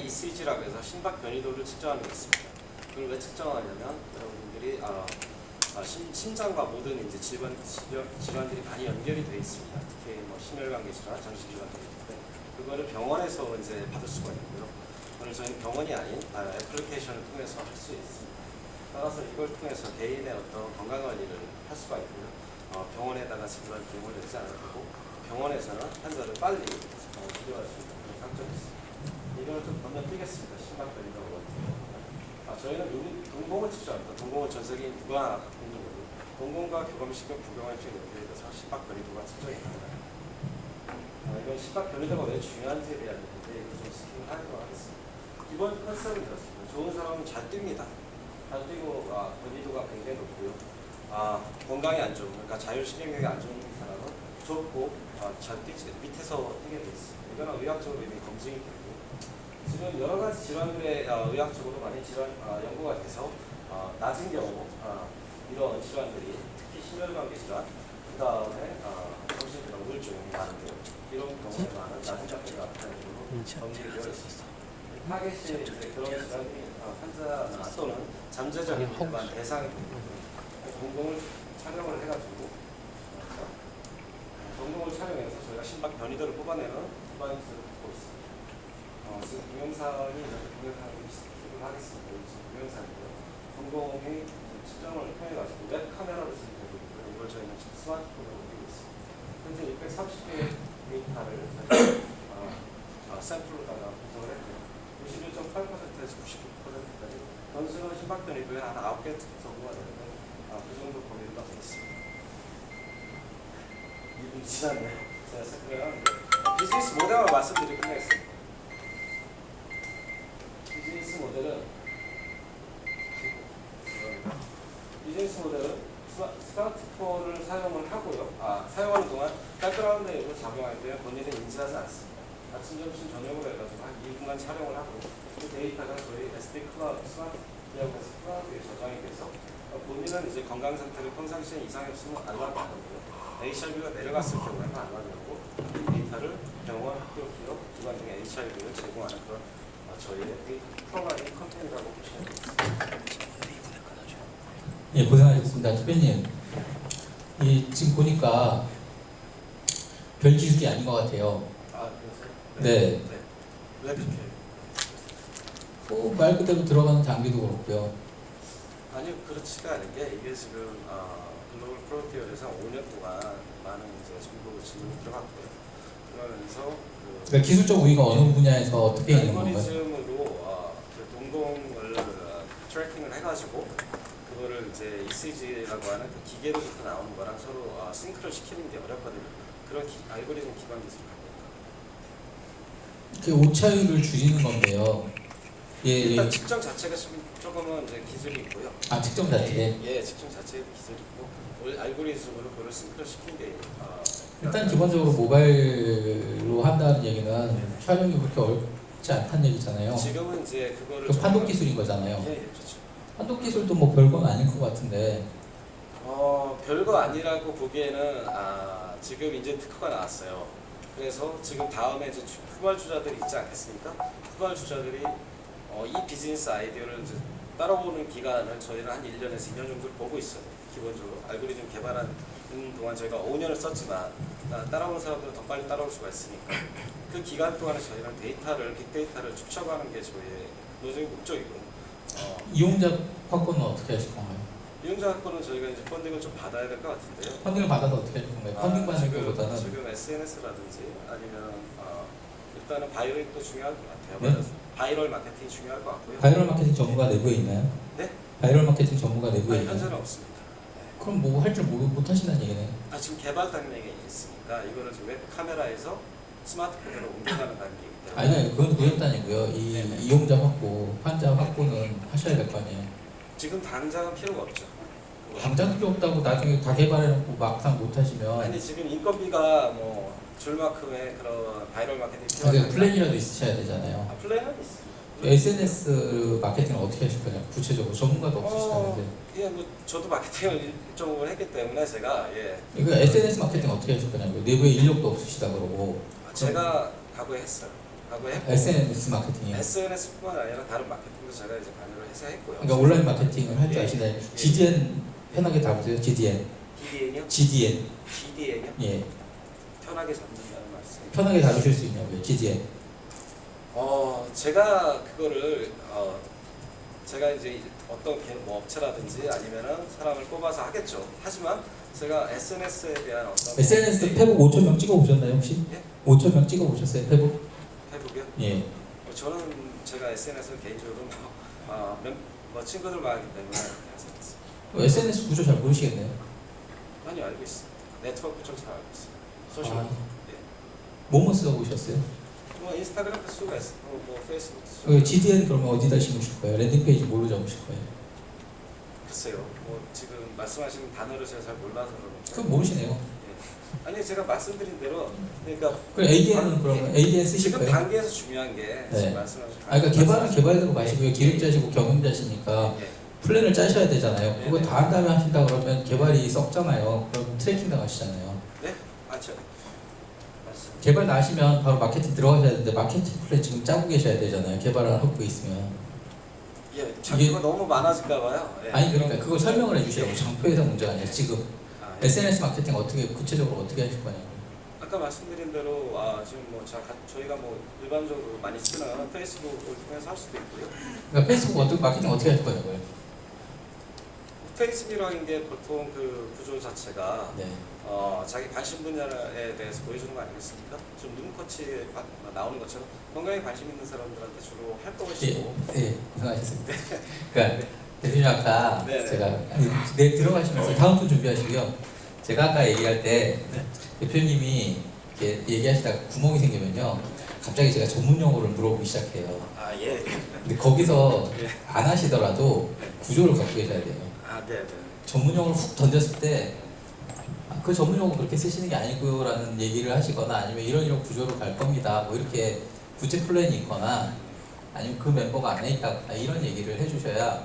ECG라고 해서 심박 변이도를 측정하는 게 있습니다. 그걸 왜 측정하냐면 여러분들이 심장과 모든 이제 질환들이 많이 연결이 되어 있습니다. 특히 뭐 심혈관계 질환, 정신질환 등인데 그거를 병원에서 이제 받을 수가 있고요. 오늘 저희는 병원이 아닌 애플리케이션을 통해서 할 수 있습니다. 따라서 이걸 통해서 개인의 어떤 건강 관리를 할 수가 있고요. 병원에다가 지불할 비용을 내지 않아도 되고 병원에서는 환자를 빨리 치료할 수 있는 그런 장점이 있습니다. 이걸 좀 건너뛰겠습니다. 심박 변이도가 저희는 동공을 측정합니다. 동공은 전 세계인 누가 하나 갖고 있는 거고 동공과 교감신경, 부경화증 연결돼서 심박 변이도가 측정이 가능합니다. 이건 심박 변이도가 왜 중요한지에 대한 얘기인데 이거 좀 스킵을 하도록 하겠습니다. 기본 컨셉은 이렇습니다. 좋은 사람은 잘 뜁니다. 잘 뛰고 변이도가 굉장히 높고요. 건강이 안 좋은, 그러니까 자율신경계가 안 좋은 사람은 좁고 잘 뛰지 밑에서 뛰게 돼 있습니다. 이거는 의학적으로 이미 검증이 되고 지금 여러 가지 질환들의 의학적으로 많이 연구가 돼서 낮은 경우 이런 질환들이 특히 심혈관계 질환, 그 다음에 정신질환, 우울증이 많은데요. 이런 경우에 많은 낮은 작용이 나타나는 걸로 검증이 되어 있습니다. 타겟이 이제 그런 질환이 환자 또는 잠재적인 일반 대상이 됩니다. 동공을 촬영을 해가지고 동공을 촬영해서 저희가 심박 변이도를 뽑아내는 디바이스를 갖고 있습니다. 지금 동영상이 이렇게 동영상을 스킵을 하겠습니다. 지금 동영상이고요. 동공의 측정을 통해가지고 웹 카메라를 쓰는 되고 있고요. 이걸 저희는 지금 스마트폰으로 올리고 있습니다. 현재 630개의 데이터를 샘플로다가 분석을 했고요. 91.8%에서 99%까지 변수는 심박 변이도에 한 9개 정도가 되는데 그 정도 범위를 갖고 있습니다. 2분 지났네요. 제가 체크를 하는데 비즈니스 모델을 말씀드리고 끝내겠습니다. 비즈니스 모델은 스마트폰을 사용을 하고요. 사용하는 동안 백그라운드에 이걸 작용할 때 본인은 인지하지 않습니다. 아침, 점심, 저녁으로 해가지고 한 2분간 촬영을 하고 그 데이터가 저희 SD 클라우드, 스마트 디어버스 클라우드에 저장이 돼서 본인은 이제 건강 상태를 평상시에 이상이 없으면 알람이 안 오고요. HIV가 내려갔을 경우에는 알람이 오고 이 데이터를 병원, 학교, 기업, 기관 등의 HIV를 제공하는 그런 저희의 프로그래밍 컨텐츠라고 보시면 됩니다. 예, 고생하셨습니다. 대표님. 지금 보니까 별 기술이 아닌 것 같아요. 그래서? 네. 왜 그렇게? 말 그대로 들어가는 장비도 그렇고요. 아니요, 그렇지가 않은 게 이게 지금 글로벌 프론티어에서 5년 동안 많은 이제 정보 지원이 들어갔고요. 그러면서 그러니까 기술적 우위가 어느 분야에서 어떻게 있는 건가요? 알고리즘으로 동공을 트래킹을 해가지고 그거를 이제 ECG라고 하는 그 기계로부터 나오는 거랑 서로 싱크를 시키는 게 어렵거든요. 그런 알고리즘 기반 기술을 갖고 있다. 그 오차율을 줄이는 건데요. 일단 측정 자체가 조금은 이제 기술이 있고요. 측정 자체. 예, 측정 자체에 기술이 있고 알고리즘으로 그걸 싱크를 시킨 게 일단 기본적으로 모바일로 한다는 얘기는 촬영이 그렇게 어렵지 않다는 얘기잖아요. 지금은 이제 그거를 그 판독 기술인 거잖아요. 예, 그렇죠. 판독 기술도 뭐 별건 아닐 것 같은데. 별거 아니라고 보기에는 지금 이제 특허가 나왔어요. 그래서 지금 다음에 이제 후발주자들이 있지 않겠습니까? 후발주자들이 이 비즈니스 아이디어를 이제 따라오는 기간을 저희는 한 1년에서 2년 정도 보고 있어요. 기본적으로 알고리즘 개발하는 동안 저희가 5년을 썼지만 따라오는 사람들은 더 빨리 따라올 수가 있으니까 그 기간 동안에 저희는 빅데이터를 축적하는 게 저희의 노적인 목적이고 이용자 확보는 어떻게 하실 건가요? 이용자 확보는 저희가 이제 펀딩을 좀 받아야 될 것 같은데요. 펀딩을 받아서 어떻게 하실 건가요? 펀딩 받는 것보다는 지금 SNS라든지 아니면 일단은 바이럴도 중요할 것 같아요. 네? 바이럴 마케팅이 중요할 것 같고요. 바이럴 마케팅 전문가 내부에 있나요? 네? 바이럴 마케팅 전문가 내부에 있나요? 현재는 없습니다. 네. 그럼 뭐 할 줄 못 하신다는 얘기네. 지금 개발 단계에 있으니까 이거를 지금 웹 카메라에서 스마트폰으로 옮겨가는 단계이기 때문에. 아니, 그건 그렇다니고요. 이용자 확보, 환자 확보는 하셔야 될 거 아니에요. 지금 당장은 필요가 없죠. 당장 필요 없다고 나중에 다 개발해놓고 막상 못 하시면. 아니, 지금 인건비가 뭐 줄만큼의 그런 바이럴 마케팅 필요한 플랜이라도 있으셔야 되잖아요. 플랜은 있습니다. SNS 마케팅을 어떻게 하실 거냐, 구체적으로 전문가도 없으시다는데. 예, 뭐 저도 마케팅을 일종을 했기 때문에 제가 이거 SNS 마케팅 어떻게 하실 거냐고요. 내부에 인력도 없으시다 그러고. 제가 각오했어요. 하고 했고 SNS 마케팅이요. SNS뿐만 아니라 다른 마케팅도 제가 이제 관여를 해서 했고요. 그러니까 온라인 마케팅을 할 줄 예. 아시나요? 예. GDN 편하게 다루세요. GDN. DDN이요? GDN. DDN이요? 예. 편하게 잡는다는 말씀. 편하게 다루실 수 있냐고요. GDN. 제가 그거를 제가 이제 어떤 뭐 업체라든지 아니면은 사람을 뽑아서 하겠죠. 하지만 제가 SNS에 대한 어떤 SNS도 페북 5,000명 찍어보셨나요 혹시? 예? 5,000명 찍어보셨어요 페북? 페북이요? 예. 저는 제가 SNS를 개인적으로 뭐 친구들만 하기 때문에 하지 SNS 구조 잘 모르시겠네요. 많이 알고 있습니다. 네트워크 좀 잘 알고 있습니다. 소셜 아. 예. 뭐뭐 써보셨어요? 뭐 인스타그램 쓰고 뭐 페이스북 쓰고 GDN 그러면 어디다 심으실 거예요? 랜딩페이지 뭘로 적으실 거예요? 글쎄요. 뭐 지금 말씀하시는 단어를 제가 잘 몰라서 그런지. 그건 모르시네요. 아니 제가 말씀드린 대로 그러니까 그럼 ADN은 그러면 ADN 쓰실 지금 거예요? 단계에서 중요한 게 네. 지금 말씀하신 그러니까 개발은 개발대로 마시고요. 기획자시고 경영자시니까 예. 플랜을 짜셔야 되잖아요. 그거 네네. 다 한 다음에 하신다 그러면 개발이 썩잖아요. 그럼 트래킹 당하시잖아요. 네? 맞죠. 맞습니다. 개발 나시면 바로 마케팅 들어가셔야 되는데 마케팅 플랜 지금 짜고 계셔야 되잖아요. 개발을 하고 있으면. 예, 장표가 너무 많아질까 봐요. 예. 아니 그러니까 그걸 설명을 해주시라고. 장표에서 문제가 아니라 지금 아, 예. SNS 마케팅 어떻게 구체적으로 어떻게 하실 거냐고. 아까 말씀드린 대로 지금 뭐 저희가 뭐 일반적으로 많이 쓰는 페이스북을 통해서 할 수도 있고요. 그러니까 페이스북 어떻게 마케팅 어떻게 하실 거냐고요. 페이스북이라는 게 보통 그 구조 자체가 네. 자기 관심 분야에 대해서 보여주는 거 아니겠습니까? 좀 눈꽃이 나오는 것처럼 건강에 관심 있는 사람들한테 주로 할 것이고. 예, 고생하셨습니다. 그러니까 대표님 아까 네네. 제가 아니, 내일 들어가시면서 다음 분 준비하시고요. 제가 아까 얘기할 때 대표님이 이렇게 얘기하시다가 구멍이 생기면요. 갑자기 제가 전문 용어를 물어보기 시작해요. 아 예. 근데 거기서 예. 안 하시더라도 구조를 갖고 계셔야 돼요. 아 네. 전문 용어를 훅 던졌을 때 그 전문 용어 그렇게 쓰시는 게 아니고라는 얘기를 하시거나 아니면 이런 구조로 갈 겁니다. 뭐 이렇게 구체 플랜이 있거나 아니면 그 멤버가 안에 있다 이런 얘기를 해주셔야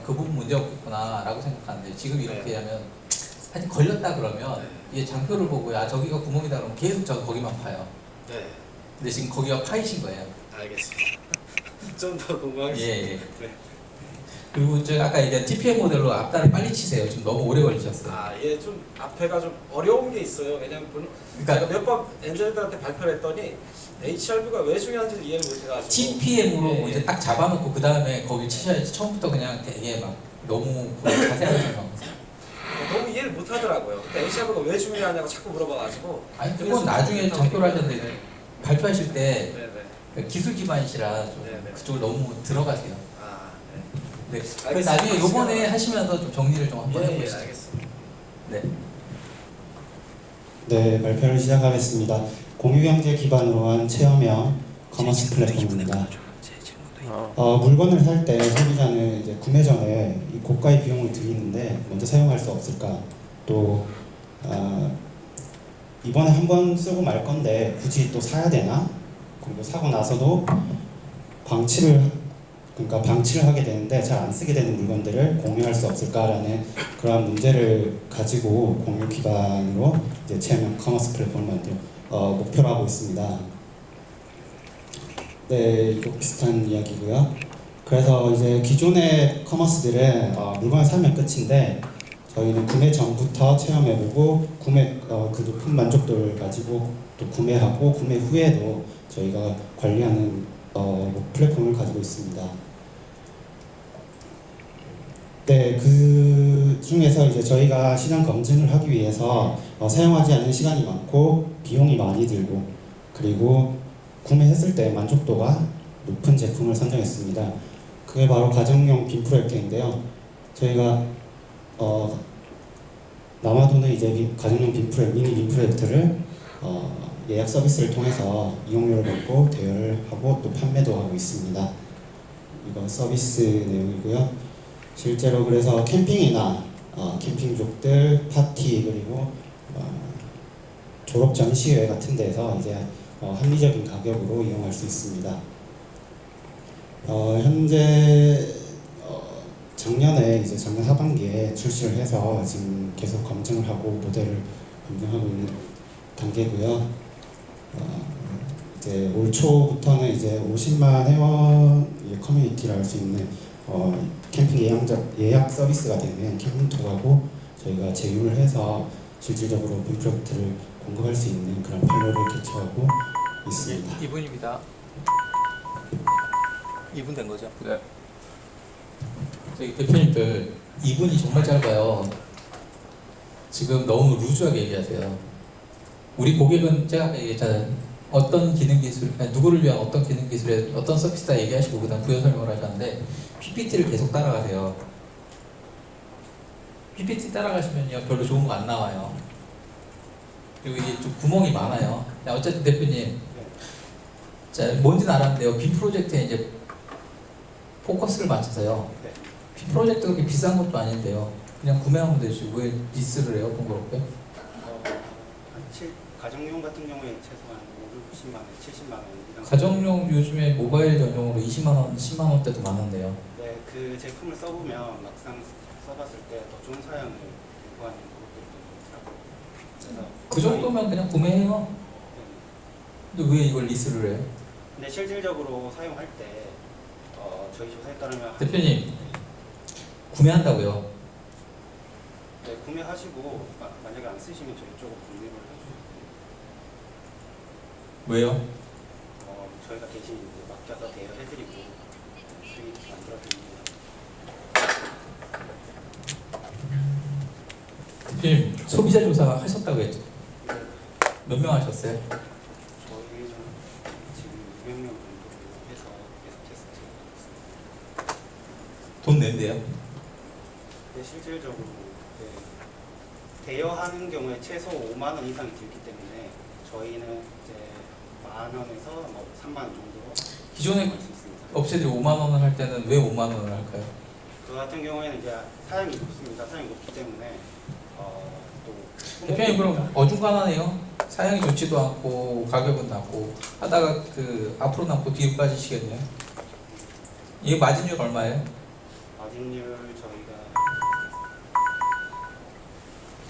그 부분 문제 없겠구나라고 생각하는데 지금 이렇게 하면 하여튼 걸렸다 그러면 이게 장표를 보고 야 저기가 구멍이다 그러면 계속 저 거기만 파요. 네. 근데 지금 거기가 파이신 거예요. 알겠습니다. 좀 더 궁금하겠습니다. 예. 네. 그리고 제가 아까 얘기한 TPM 모델로 앞단을 빨리 치세요. 지금 너무 오래 걸리셨어요. 예, 좀 앞에가 좀 어려운 게 있어요. 왜냐면 그러니까 제가 몇 번 엔지니어들한테 발표를 했더니 HRV가 왜 중요한지를 이해를 못해가지고. TPM으로 예, 예. 이제 딱 잡아놓고 그 다음에 거길 치셔야지. 처음부터 그냥 되게 막 너무 자세하게 설명하세요. 너무 이해를 못하더라고요. 근데 HRV가 왜 중요하냐고 자꾸 물어봐가지고. 아니 그건 나중에 장표를 하셨는데 발표하실 때 네네. 기술 기반이시라 좀 네네. 그쪽으로 너무 들어가세요. 네. 네. 그래서 나중에 요번에 하시면서 좀 정리를 좀 한번 예, 해보시죠. 알겠습니다. 네. 네, 발표를 시작하겠습니다. 공유경제 기반으로 한 체험형 커머스 플랫폼입니다. 물건을 살 때 소비자는 이제 구매 전에 이 고가의 비용을 들이는데 먼저 사용할 수 없을까? 또 이번에 한 번 쓰고 말 건데 굳이 또 사야 되나? 그리고 사고 나서도 방치를 하게 되는데 잘 안 쓰게 되는 물건들을 공유할 수 없을까라는 그러한 문제를 가지고 공유 기반으로 이제 체험형 커머스 플랫폼을 목표로 하고 있습니다. 네, 이거 비슷한 이야기고요. 그래서 이제 기존의 커머스들은 물건을 사면 끝인데 저희는 구매 전부터 체험해보고 그 높은 만족도를 가지고 또 구매하고 구매 후에도 저희가 관리하는 플랫폼을 가지고 있습니다. 네, 그 중에서 이제 저희가 시장 검증을 하기 위해서 사용하지 않는 시간이 많고 비용이 많이 들고 그리고 구매했을 때 만족도가 높은 제품을 선정했습니다. 그게 바로 가정용 빔 프로젝터인데요. 저희가 남아도는 이제 가정용 미니 빔 프로젝터를 예약 서비스를 통해서 이용료를 받고 대여를 하고 또 판매도 하고 있습니다. 이거 서비스 내용이고요. 실제로 그래서 캠핑이나 캠핑족들 파티 그리고 졸업 전시회 같은 데서 이제 합리적인 가격으로 이용할 수 있습니다. 현재 작년 하반기에 출시를 해서 지금 계속 검증을 하고 모델을 검증하고 있는 단계고요. 이제 올 초부터는 이제 50만 회원 커뮤니티를 할 수 있는 캠핑 예약 서비스가 되는 캠핑톡하고 저희가 제휴를 해서 실질적으로 빔 프로젝트를 공급할 수 있는 그런 판로를 개최하고 있습니다. 이분입니다. 이분 된 거죠? 네. 저기 대표님들 이분이 정말 짧아요. 지금 너무 루즈하게 얘기하세요. 우리 고객은 제가 아까 얘기했잖아요. 어떤 기능 기술, 아니, 누구를 위한 어떤 기능 기술에 어떤 서비스다 얘기하시고 그다음 부연 설명을 하셨는데 PPT를 계속 따라가세요. PPT 따라가시면요 별로 좋은 거 안 나와요. 그리고 이게 좀 구멍이 많아요. 자, 어쨌든 대표님, 자 뭔지는 알았는데요. 빔 프로젝트에 이제 포커스를 맞춰서요. 네. 빔 프로젝트가 그렇게 비싼 것도 아닌데요. 그냥 구매하면 되지 왜 리스를 해요, 번거롭게? 가정용 같은 경우에 최소한 50만 원, 70만 원 이상. 가정용 요즘에 모바일 전용으로 20만 원, 10만 원대도 많은데요. 네, 그 제품을 써보면 막상 써봤을 때 더 좋은 사양을 요구하는 것들이 있더라고요. 그래서 그 정도면 그냥 구매해요. 네. 근데 왜 이걸 리스를 해요? 근데 실질적으로 사용할 때 저희 조사에 따르면 대표님, 구매한다고요. 네, 구매하시고 만약에 안 쓰시면 저희 쪽으로 공유를 해주세요. 왜요? 저희가 대신 이제 맡겨서 대여해드리고 수익 만들어드립니다. 대표님, 소비자 조사 하셨다고 했죠? 몇 명 하셨어요? 저희는 지금 200명 정도 해서 계속 테스트하고 있습니다. 돈 낸대요? 근데 실질적으로 대여하는 경우에 최소 5만 원 이상이 들기 때문에 저희는 이제 만 원에서 뭐 3만 원 정도로 기존에 할수 있습니다. 업체들이 5만 원을 할 때는 왜 5만 원을 할까요? 그 같은 경우에는 이제 사양이 높습니다. 사양이 높기 때문에 또 대표님 그럼 어중간하네요. 사양이 좋지도 않고 가격은 낮고 하다가 그 앞으로 남고 뒤로 빠지시겠네요. 이게 마진율 얼마예요? 마진율 저희가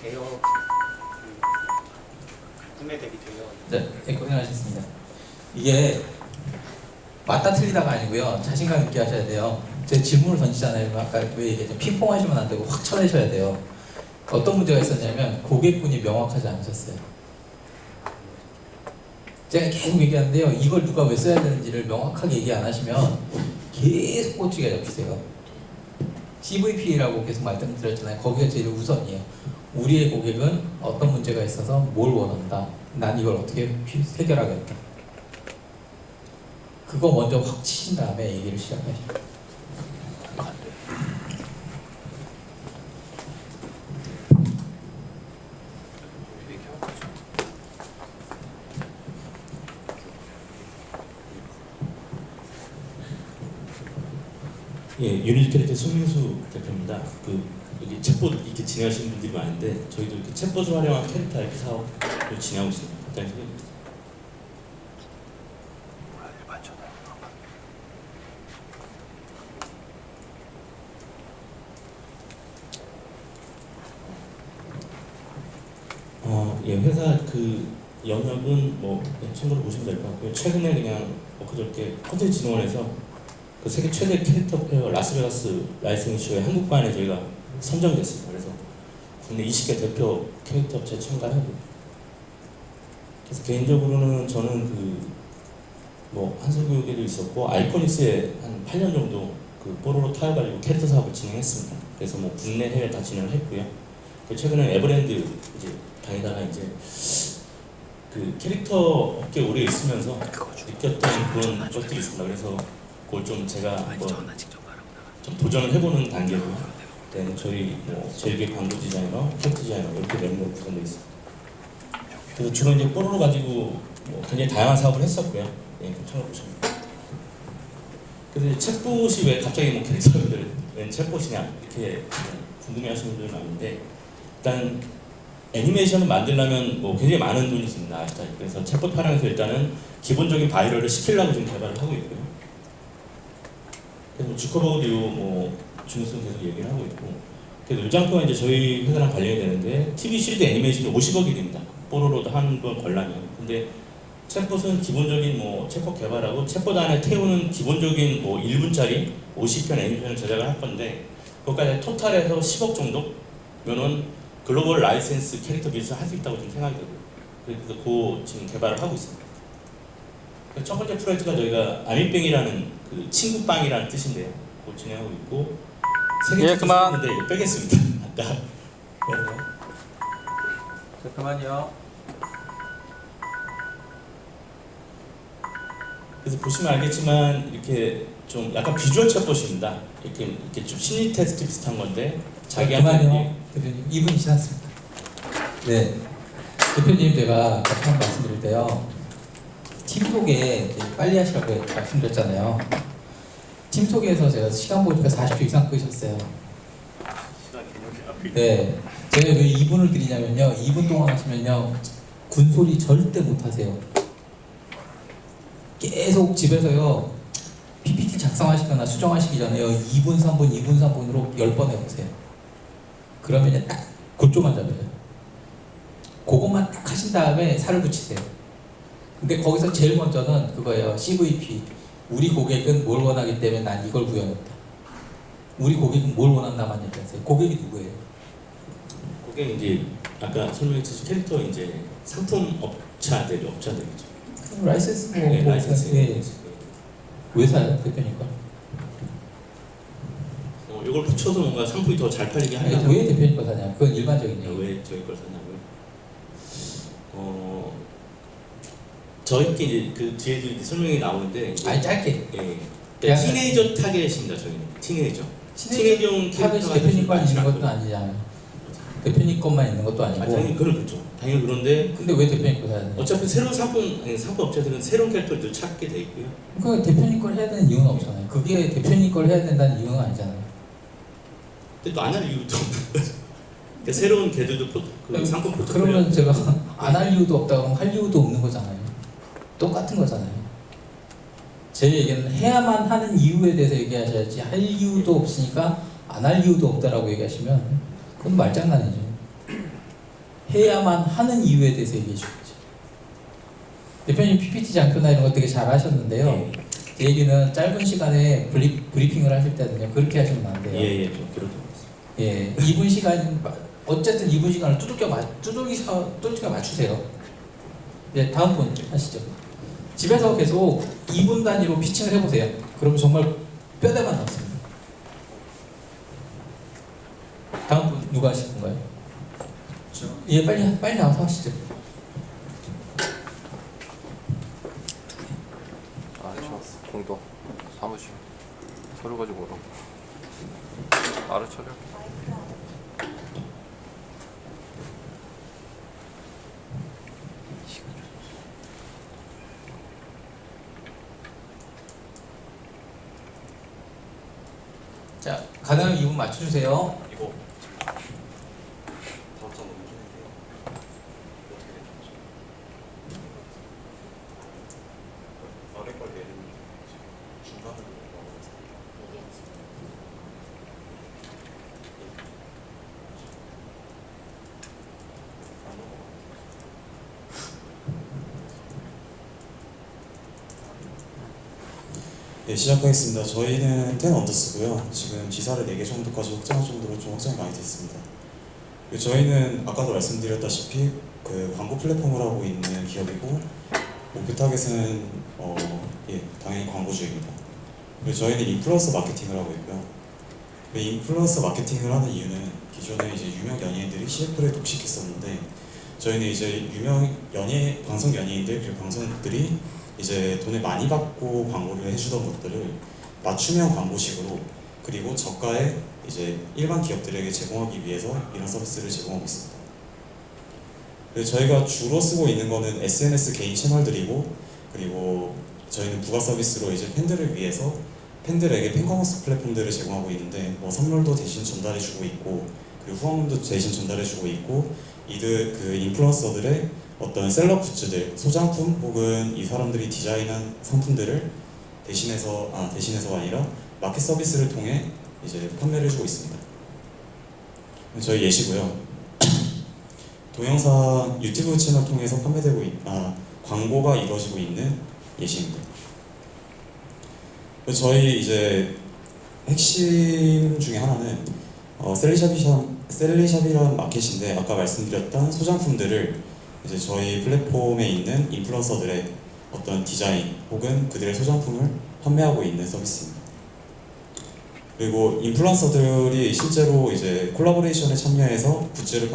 대여 구매 대비 대여 네, 고생하셨습니다. 이게 맞다 틀리다가 아니고요. 자신감 있게 하셔야 돼요. 제가 질문을 던지잖아요. 아까 왜 얘기했죠? 핑퐁 하시면 안 되고 확 쳐내셔야 돼요. 어떤 문제가 있었냐면 고객분이 명확하지 않으셨어요. 제가 계속 얘기하는데요. 이걸 누가 왜 써야 되는지를 명확하게 얘기 안 하시면 계속 꼬치가 잡히세요. CVP라고 계속 말씀드렸잖아요. 거기가 제일 우선이에요. 우리의 고객은 어떤 문제가 있어서 뭘 원한다. 난 이걸 어떻게 해결하겠다. 그거 먼저 확 치신 다음에 얘기를 시작하시죠. 예, 유니티 캐릭터 손민수 대표입니다. 여기 챗봇 이렇게 진행하시는 분들이 많은데 저희도 이렇게 챗봇을 활용한 캐릭터 IP 사업을 진행하고 있습니다. 일단 소개해드리겠습니다. 예, 회사 그 영역은 뭐 참고로 보시면 될 것 같고요. 최근에 그냥 그저께 콘텐츠 진흥원에서 그 세계 최대 캐릭터 페어 라스베가스 라이센싱 쇼의 한국반에 저희가 선정됐습니다. 그래서 국내 20개 대표 캐릭터 업체 참가하고 그래서 개인적으로는 저는 뭐 한솔교육에도 있었고 아이코닉스에 한 8년 정도 그 뽀로로 타여가지고 캐릭터 사업을 진행했습니다. 그래서 뭐 국내 해외 다 진행을 했고요. 최근에 에버랜드 이제 다니다가 이제 그 캐릭터 업계에 오래 있으면서 느꼈던 그런 것들이 있습니다. 그래서 그걸 좀 제가 한번 좀 도전을 해보는 단계고요. 네, 저희 뭐 제일기 광고 디자이너, 캐릭터 디자이너 이렇게 멤버로 구성되어 있습니다. 그래서 주로 이제 뽀로로 가지고 뭐 굉장히 다양한 사업을 했었고요. 예, 찾아보시면. 그래서 이제 챗봇이 왜 갑자기 뭐 캐릭터들을 웬 챗봇이냐 이렇게 궁금해하시는 분들이 많은데 일단 애니메이션을 만들려면 뭐 굉장히 많은 돈이 있습니다. 아시다시피. 그래서 챗봇 활용해서 일단은 기본적인 바이럴을 시키려고 지금 개발을 하고 있고요. 그래서 주커버그도 뭐 중요성 계속 얘기를 하고 있고 그래서 요장표가 이제 저희 회사랑 관련이 되는데 TV 시리즈 애니메이션이 50억이 됩니다. 뽀로로도 한 번 걸라면. 근데 챗봇은 기본적인 뭐 챗봇 개발하고 챗봇 안에 태우는 기본적인 뭐 1분짜리 50편 애니메이션을 제작을 할 건데 그것까지 토탈해서 10억 정도면은 글로벌 라이센스 캐릭터 비즈니스 할 수 있다고 좀 생각이 되고요. 그래서 그 지금 개발을 하고 있습니다. 첫 번째 프로젝트가 저희가 아미빵이라는 그 친구빵이라는 뜻인데요. 그거 진행하고 있고 세계 그만. 최초 이거 빼겠습니다. 아까 잠깐만요. 그래서 보시면 알겠지만 이렇게 좀 약간 비주얼 챗봇입니다. 이렇게 좀 심리 테스트 비슷한 건데 자기한테 그만요. 대표님 2분이 지났습니다. 네. 대표님 제가 아까 처음 말씀드릴 때요. 팀 소개 이제 빨리 하시라고 말씀드렸잖아요. 팀 소개에서 제가 시간 보니까 40초 이상 끄셨어요. 네. 제가 왜 2분을 드리냐면요. 2분 동안 하시면요. 군소리 절대 못 하세요. 계속 집에서요. PPT 작성하시거나 수정하시기 전에요. 2분, 3분, 2분, 3분으로 10번 해보세요. 그러면 딱 골조만 잡혀요. 그것만 딱 하신 다음에 살을 붙이세요. 근데 거기서 제일 먼저는 그거예요. CVP. 우리 고객은 뭘 원하기 때문에 난 이걸 구현했다. 우리 고객은 뭘 원한다만 얘기하세요. 고객이 누구예요? 그게 이제 아까 설명했듯이 캐릭터 이제 상품 업자들이죠. 라이센스 뭐, 네, 라이센스. 예. 왜 사요? 대표님 거? 이걸 붙여서 뭔가 상품이 더 잘 팔리게 아니, 하려고. 왜 대표님 거 사냐? 그건 일반적인 얘기. 왜 저희 걸 샀냐고요? 저희끼리 이제 그 뒤에도 이제 설명이 나오는데 아니 짧게. 예. 그냥- 티네이저 타겟입니다. 저희는 티네이저용 타겟이 캐릭터가 대표님 거 많지 있는 것도 않고요. 아니잖아요. 대표님 것만 있는 것도 아니고. 당연히 그렇죠. 당연히 그런데 근데 왜 대표님 거 사야 되냐? 어차피 새로운 상품 업체들은 새로운 캐릭터를 찾게 돼 있고요. 그 대표님 걸 해야 되는 이유는 없잖아요. 그게 대표님 걸 해야 된다는 이유는 아니잖아요. 근데 또 안 할 이유도 없는 거죠. 그러니까 새로운 걔들도 그 상품 포트폴리오. 그러면 제가 안 할 이유도 없다고 하면 할 이유도 없는 거잖아요. 똑같은 거잖아요. 제 얘기는 해야만 하는 이유에 대해서 얘기하셔야지 할 이유도 없으니까 안 할 이유도 없다라고 얘기하시면 그건 말장난이죠. 해야만 하는 이유에 대해서 얘기해 주겠죠. 대표님 PPT 장표나 이런 거 되게 잘 하셨는데요. 제 얘기는 짧은 시간에 브리핑을 하실 때는요. 그렇게 하시면 안 돼요. 예예 좀 그렇게. 예, 2분 시간 어쨌든 2분 시간을 두들겨 맞추세요. 네, 다음 분 하시죠. 집에서 계속 2분 단위로 피칭을 해보세요. 그럼 정말 뼈대만 남습니다. 다음 분 누가 하실 건가요? 예, 빨리 나와서 하시죠. 공도 사무실 서류 가지고 오라고 알아차려. 자, 가능하면 2분 맞춰주세요. 이거 다음 장 넘기는데요. 어떻게 되죠? 아래 걸 내리면 중간으로 넘어가서 안 넘어가. 네, 시작하겠습니다. 저희는 10 언더스고요. 지금 지사를 4개 정도까지 확장할 정도로 좀 확장이 많이 됐습니다. 그리고 저희는 아까도 말씀드렸다시피 그 광고 플랫폼을 하고 있는 기업이고 목표 타겟은 당연히 광고주입니다. 그리고 저희는 인플루언서 마케팅을 하고 있고요. 인플루언서 마케팅을 하는 이유는 기존에 이제 유명 연예인들이 CF를 독식했었는데 저희는 이제 유명 방송 연예인들 그리고 방송들이 이제 돈을 많이 받고 광고를 해주던 것들을 맞춤형 광고식으로 그리고 저가에 이제 일반 기업들에게 제공하기 위해서 이런 서비스를 제공하고 있습니다. 그래서 저희가 주로 쓰고 있는 거는 SNS 개인 채널들이고 그리고 저희는 부가 서비스로 이제 팬들을 위해서 팬들에게 팬커머스 플랫폼들을 제공하고 있는데 뭐 선물도 대신 전달해주고 있고 그리고 후원금도 대신 전달해주고 있고 그 인플루언서들의 어떤 셀럽 굿즈들, 소장품 혹은 이 사람들이 디자인한 상품들을 대신해서가 아니라 마켓 서비스를 통해 이제 판매를 해주고 있습니다. 저희 예시고요. 동영상 유튜브 채널 통해서 광고가 이루어지고 있는 예시입니다. 저희 이제 핵심 중에 하나는 셀리샵이라는 마켓인데 아까 말씀드렸던 소장품들을 이제 저희 플랫폼에 있는 인플루언서들의 어떤 디자인 혹은 그들의 소장품을 판매하고 있는 서비스입니다. 그리고 인플루언서들이 실제로 이제 콜라보레이션에 참여해서 굿즈를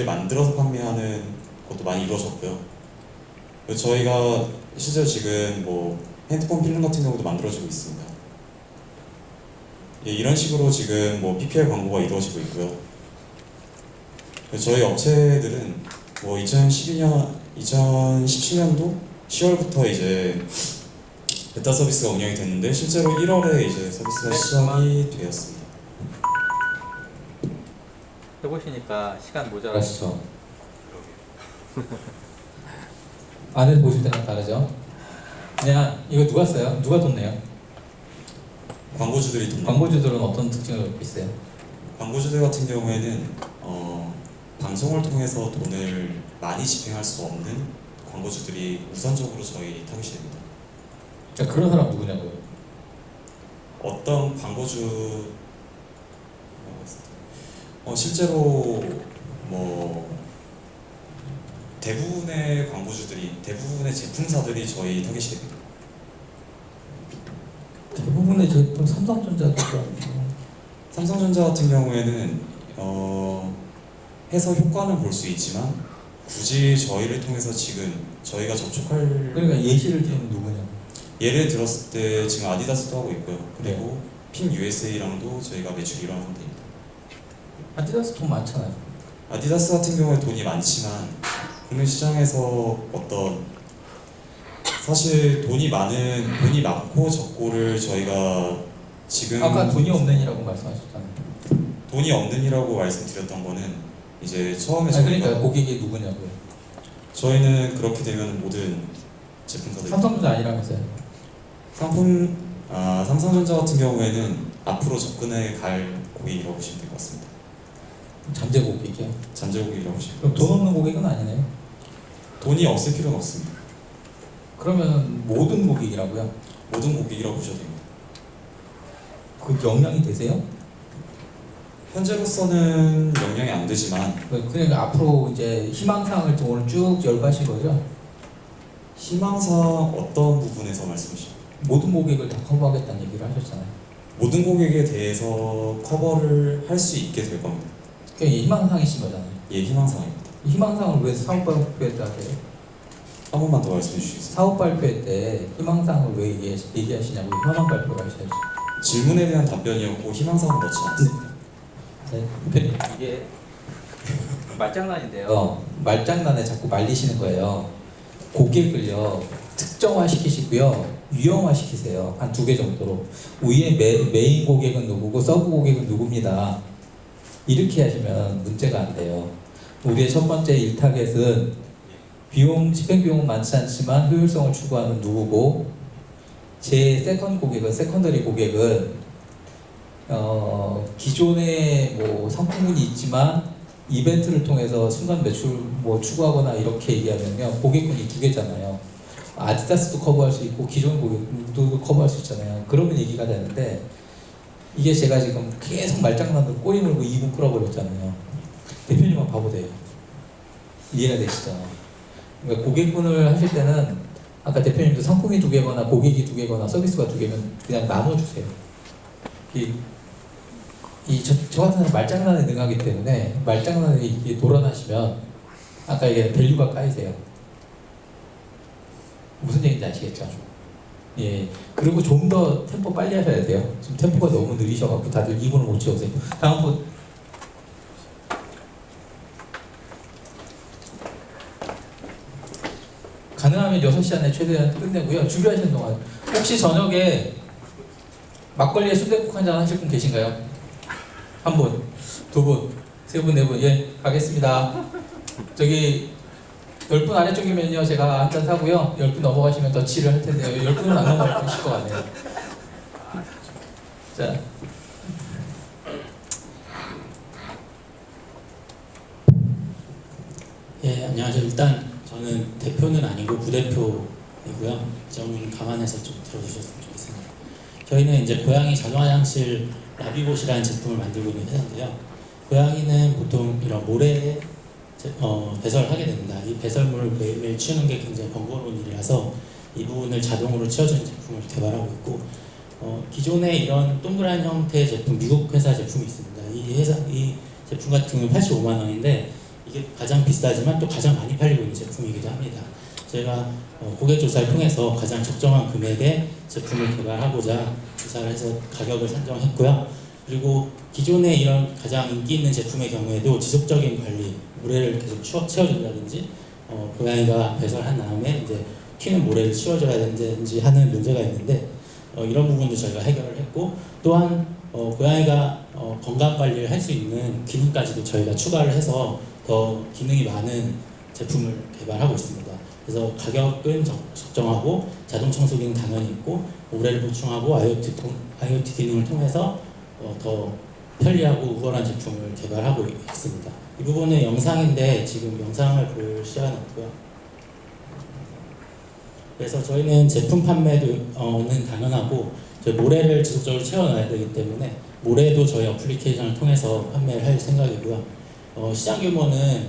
만들어서 판매하는 것도 많이 이루어졌고요. 그래서 저희가 실제로 지금 뭐 핸드폰 필름 같은 경우도 만들어지고 있습니다. 예, 이런 식으로 지금 뭐 PPL 광고가 이루어지고 있고요. 저희 업체들은 뭐 2017년도 10월부터 이제 베타 서비스가 운영이 됐는데 실제로 1월에 이제 서비스가 시작이 되었습니다. 해보시니까 시간 모자라시죠? 안에서 보실 때랑 다르죠? 그냥 이거 누가 써요? 누가 돈 내요? 광고주들이 돈 광고주들은 어떤 특징을 갖고 있어요? 광고주들 같은 경우에는 방송을 통해서 돈을 많이 집행할 수 없는 광고주들이 우선적으로 저희 타깃이 됩니다. 그러니까 그런 사람 누구냐고요? 어떤 광고주 실제로 뭐 대부분의 광고주들이 대부분의 제품사들이 저희 타깃이 됩니다. 대부분의 제품 삼성전자도 그렇고 삼성전자 같은 경우에는 해서 효과는 볼 수 있지만 굳이 저희를 통해서 지금 저희가 접촉할 그러니까 예시를 들면 누구냐? 예를 들었을 때 지금 아디다스도 하고 있고요. 그리고 핀 USA랑도 저희가 매출이 일어나는 상태입니다. 아디다스 돈 많잖아요. 아디다스 같은 경우에 돈이 많지만 국내 시장에서 사실 돈이 많고 적고를 저희가 지금 아까 돈이 없는이라고 말씀하셨잖아요. 돈이 없는이라고 말씀드렸던 거는 이제 처음에 그러니까 고객이 누구냐고요? 저희는 그렇게 되면 모든 제품사들 삼성전자 아니라면서요? 삼성전자 같은 경우에는 앞으로 접근해 갈 고객이라고 보시면 될 것 같습니다. 잠재 고객이요? 잠재 고객이라고 보시면 그럼 돈 없는 고객은 아니네요. 돈이 없을 필요는 없습니다. 그러면 모든 고객이라고요? 모든 고객이라고 보셔도 됩니다. 그 영향이 되세요? 현재로서는 영향이 안 되지만 그러니까 앞으로 이제 희망사항을 오늘 쭉 열거하신 거죠? 희망사 어떤 부분에서 말씀하시죠? 모든 고객을 다 커버하겠다는 얘기를 하셨잖아요. 모든 고객에 대해서 커버를 할 수 있게 될 겁니다. 그게 희망사항이신 거잖아요. 예, 희망사항입니다. 이 희망사항을 왜 사업 발표회 때 하세요? 한 번만 더 말씀해 주시겠어요? 사업 발표회 때 희망사항을 왜 얘기하시냐고 현황 발표를 하셔야죠. 질문에 대한 답변이었고 희망사항은 넣지 않았습니다. 네. 이게 말장난인데요. 말장난에 자꾸 말리시는 거예요. 고객을요 특정화 시키시고요 유형화 시키세요. 한 2개 정도로. 위에 메인 고객은 누구고 서브 고객은 누굽니다. 이렇게 하시면 문제가 안 돼요. 우리의 첫 번째 1타겟은 집행 비용은 많지 않지만 효율성을 추구하는 누구고, 제 세컨 고객은 세컨더리 고객은 기존에 뭐 상품군이 있지만 이벤트를 통해서 순간 매출 뭐 추구하거나 이렇게 얘기하면요 고객군이 2개잖아요. 아디다스도 커버할 수 있고 기존 고객도 커버할 수 있잖아요. 그러면 얘기가 되는데 이게 제가 지금 계속 말장난으로 꼬리 물고 2분 끌어버렸잖아요. 대표님만 바보 돼요. 이해가 되시죠? 그러니까 고객군을 하실 때는 아까 대표님도 상품이 2개거나 고객이 2개거나 서비스가 2개면 그냥 나눠주세요. 저 같은 사람 말장난에 능하기 때문에 말장난에 이게 돌아나시면 아까 얘기한 밸류가 까이세요. 무슨 얘기인지 아시겠죠? 예. 그리고 좀 더 템포 빨리 하셔야 돼요. 지금 템포가 너무 느리셔갖고 다들 2분을 못 채우세요. 다음 분. 가능하면 6시 안에 최대한 끝내고요. 준비하시는 동안 혹시 저녁에 막걸리에 순댓국 한잔 하실 분 계신가요? 한 분, 2분, 3분, 4분. 예, 가겠습니다. 저기 10분 아래쪽이면요 제가 한잔 사고요. 10분 넘어가시면 더치를 할 텐데요. 10분은 안 넘어가실 것 같네요. 자, 예, 안녕하세요. 일단 저는 대표는 아니고 부대표이고요. 좀 감안해서 좀 들어주셨으면 좋겠습니다. 저희는 이제 고양이 자동 화장실 라비봇이라는 제품을 만들고 있는 회사인데요. 고양이는 보통 이런 모래에 배설하게 됩니다. 이 배설물을 매일매일 치우는 게 굉장히 번거로운 일이라서 이 부분을 자동으로 치워주는 제품을 개발하고 있고, 기존에 이런 동그란 형태의 제품, 미국 회사 제품이 있습니다. 이 제품 같은 경우는 85만 원인데 이게 가장 비싸지만 또 가장 많이 팔리고 있는 제품이기도 합니다. 저희가 고객 조사를 통해서 가장 적정한 금액의 제품을 개발하고자 조사를 해서 가격을 산정했고요. 그리고 기존에 이런 가장 인기 있는 제품의 경우에도 지속적인 관리, 모래를 계속 채워준다든지 고양이가 배설한 다음에 이제 튀는 모래를 치워줘야 되는지 하는 문제가 있는데 이런 부분도 저희가 해결을 했고, 또한 고양이가 건강 관리를 할 수 있는 기능까지도 저희가 추가를 해서 더 기능이 많은 제품을 개발하고 있습니다. 그래서 가격은 적정하고 자동 청소 기능 당연히 있고 모래를 보충하고 IoT 기능을 통해서 더 편리하고 우월한 제품을 개발하고 있습니다. 이 부분은 영상인데 지금 영상을 볼 시간은 없고요. 그래서 저희는 제품 판매는 당연하고 저희 모래를 지속적으로 채워놔야 되기 때문에 모래도 저희 어플리케이션을 통해서 판매를 할 생각이고요. 시장 규모는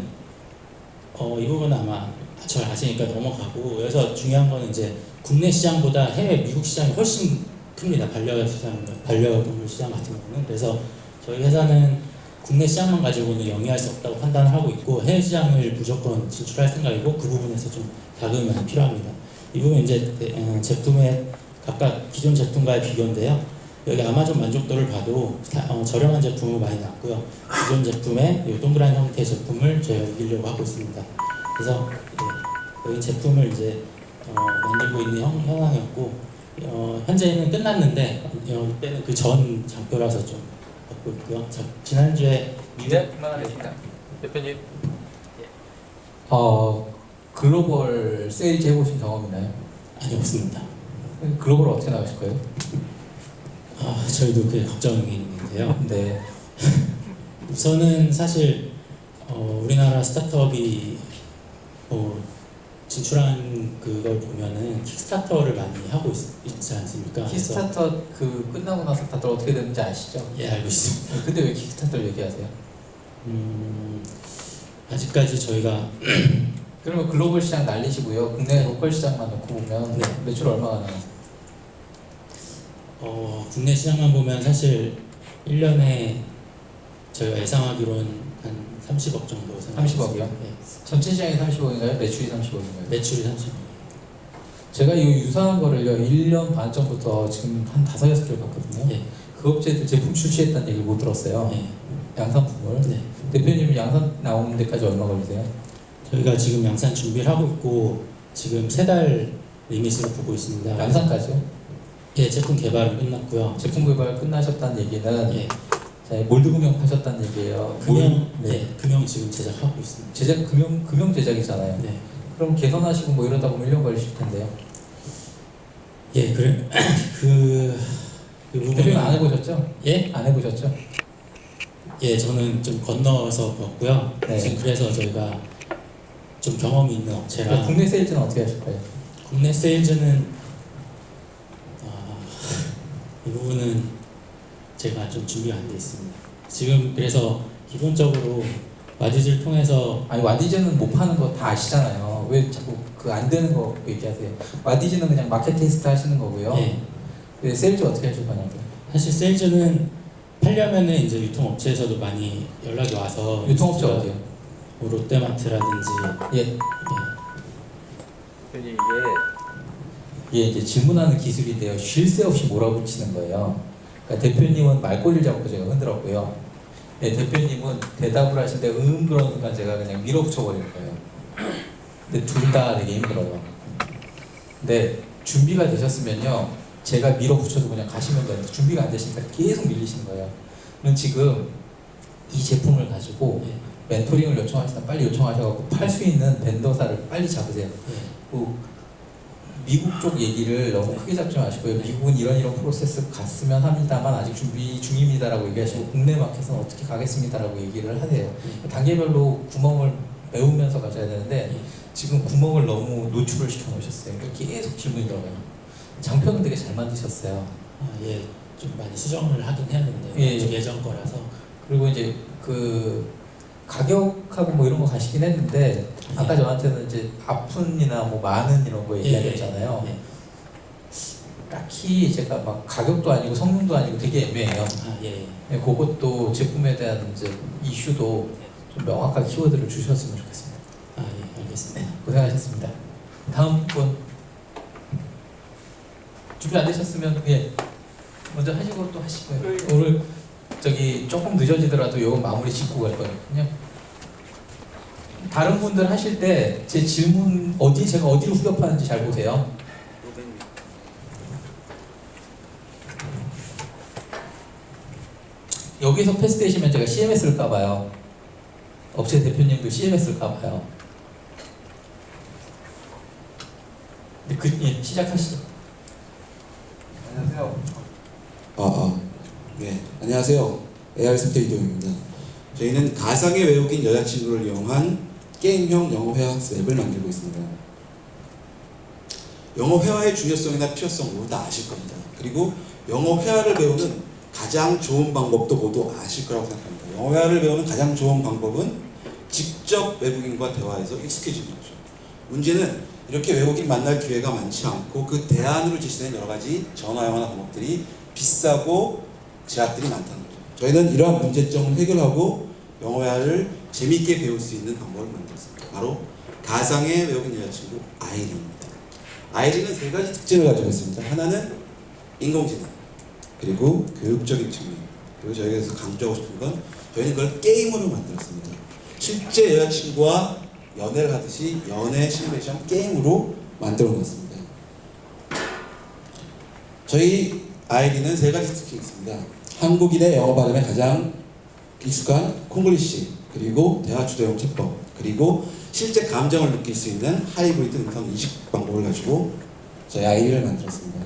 이 부분은 아마 잘 아시니까 넘어가고, 그래서 중요한 거는 이제 국내 시장보다 해외 미국 시장이 훨씬 큽니다. 반려동물 시장 같은 경우는. 그래서 저희 회사는 국내 시장만 가지고는 영위할 수 없다고 판단을 하고 있고 해외 시장을 무조건 진출할 생각이고, 그 부분에서 좀 자금이 많이 필요합니다. 이 부분 이제 제품의 각각 기존 제품과의 비교인데요. 여기 아마존 만족도를 봐도 저렴한 제품은 많이 났고요. 기존 제품의 이 동그란 형태의 제품을 저희가 이기려고 하고 있습니다. 그래서 여기 제품을 이제 만들고 있는 현황이었고, 현재는 끝났는데 이때는 그 전 장표라서 좀 갖고 있고요. 지난주에 네, 그만하겠습니다. 대표님. 글로벌 세일즈 해보신 경험 있나요? 아니 없습니다. 글로벌 어떻게 나가실 거예요? 저희도 그게 걱정이 있는데요. 네. 우선은 사실 우리나라 스타트업이 진출한 그걸 보면은 킥스타터를 많이 하고 있지 않습니까? 킥스타터 끝나고 나서 다들 어떻게 되는지 아시죠? 예, 알고 있습니다. 근데 왜 킥스타터를 얘기하세요? 아직까지 저희가 그러면 글로벌 시장 날리시고요. 국내 로컬 시장만 놓고 보면 네. 매출 얼마가 나요? 국내 시장만 보면 사실 1년에 저희가 예상하기로는 한 30억 정도 30억 이요? 네. 전체 시장이 30억인가요? 매출이 30억인가요? 매출이 30억. 제가 이 유사한 거를요 1년 반 전부터 지금 한 5-6개를 봤거든요. 네. 그 업체들 제품 출시했다는 얘기 못 들었어요. 네. 양산품을. 네. 대표님은 양산 나오는 데까지 얼마 걸리세요? 저희가 지금 양산 준비를 하고 있고 지금 3달 리밋으로 보고 있습니다. 양산까지요? 예, 제품 개발은 끝났고요. 제품 개발 끝나셨다는 얘기는 예, 자, 몰드 금형 파셨다는 얘기예요. 금형, 네. 네, 금형 지금 제작하고 있습니다. 제작 금형 제작이잖아요. 네, 그럼 개선하시고 뭐 이러다 보면 1년 걸리실 텐데요. 예, 그래 그 대표님 안 해보셨죠? 예, 안 해보셨죠? 예, 저는 좀 건너서 봤고요. 네. 지금 그래서 저희가 좀 경험이 있는 업체라 그러니까 국내 세일즈는 어떻게 하실 거예요? 국내 세일즈는 이 부분은 제가 좀 준비가 안 돼 있습니다. 지금 그래서 기본적으로 와디즈를 통해서 아니 와디즈는 못 파는 거 다 아시잖아요. 왜 자꾸 안 되는 거 얘기하세요? 와디즈는 그냥 마켓 테스트 하시는 거고요. 예, 왜 세일즈 어떻게 하실 거냐고요? 사실 세일즈는 팔려면은 이제 유통업체에서도 많이 연락이 와서 유통업체 어디요? 뭐 롯데마트라든지 예. 대표님 이게 이제 질문하는 기술인데요. 쉴 새 없이 몰아붙이는 거예요. 그러니까 대표님은 말꼬리를 잡고 제가 흔들었고요. 예, 대표님은 대답을 하실 때 그런 순간 제가 그냥 밀어붙여 버릴 거예요. 근데 둘 다 되게 힘들어요. 근데 준비가 되셨으면요. 제가 밀어붙여도 그냥 가시면 돼요. 준비가 안 되시니까 계속 밀리시는 거예요. 그럼 지금 이 제품을 가지고 멘토링을 요청하시면 빨리 요청하셔서 팔 수 있는 벤더사를 빨리 잡으세요. 그 미국 쪽 얘기를 너무 크게 잡지 마시고요. 미국은 이런 프로세스 갔으면 합니다만 아직 준비 중입니다라고 얘기하시고 국내 마켓은 어떻게 가겠습니다라고 얘기를 하세요. 단계별로 구멍을 배우면서 가셔야 되는데 지금 구멍을 너무 노출을 시켜 놓으셨어요. 그러니까 계속 질문이 들어가요. 장편은 되게 잘 만드셨어요. 예, 좀 많이 수정을 하긴 해야겠네요. 예. 예전 거라서. 그리고 이제 그 가격하고 뭐 이런 거 가시긴 했는데 아까 저한테는 이제 아픈이나 뭐 많은 이런 거 얘기하셨잖아요. 예. 딱히 제가 막 가격도 아니고 성능도 아니고 되게 애매해요. 예. 네, 그것도 제품에 대한 이제 이슈도 좀 명확한 키워드를 주셨으면 좋겠습니다. 예, 알겠습니다. 고생하셨습니다. 다음 분 준비 안 되셨으면 예 먼저 하시고 또 하시고요. 오늘 저기 조금 늦어지더라도 이거 마무리 짓고 갈 거거든요. 다른 분들 하실 때 제 질문 제가 어디로 후벼파는지 잘 보세요. 여기서 패스되시면 제가 CMS 쓸까 봐요. 업체 대표님도 CMS 쓸까 봐요. 근데 예, 시작하시죠. 안녕하세요. 네, 안녕하세요. AR 스태 이동입니다. 저희는 가상의 외국인 여자친구를 이용한 게임형 영어 회화 학습 앱을 만들고 있습니다. 영어 회화의 중요성이나 필요성 모두 다 아실 겁니다. 그리고 영어 회화를 배우는 가장 좋은 방법도 모두 아실 거라고 생각합니다. 영어 회화를 배우는 가장 좋은 방법은 직접 외국인과 대화해서 익숙해지는 거죠. 문제는 이렇게 외국인 만날 기회가 많지 않고 그 대안으로 제시되는 여러 가지 전화 영어나 방법들이 비싸고 제약들이 많다는 거죠. 저희는 이러한 문제점을 해결하고 영어 회화를 재미있게 배울 수 있는 방법을 만들었습니다. 바로 가상의 외국인 여자친구 아이린입니다. 아이린은 세 가지 특징을 가지고 있습니다. 하나는 인공지능, 그리고 교육적인 측면, 그리고 저희가 강조하고 싶은 건 저희는 그걸 게임으로 만들었습니다. 실제 여자친구와 연애를 하듯이 연애 시뮬레이션 게임으로 만들어놨습니다. 저희 아이린은 세 가지 특징이 있습니다. 한국인의 영어 발음에 가장 익숙한 콩글리시, 그리고 대화 주도형 챗법, 그리고 실제 감정을 느낄 수 있는 하이브리드 음성 인식 방법을 가지고 저희 아이린을 만들었습니다.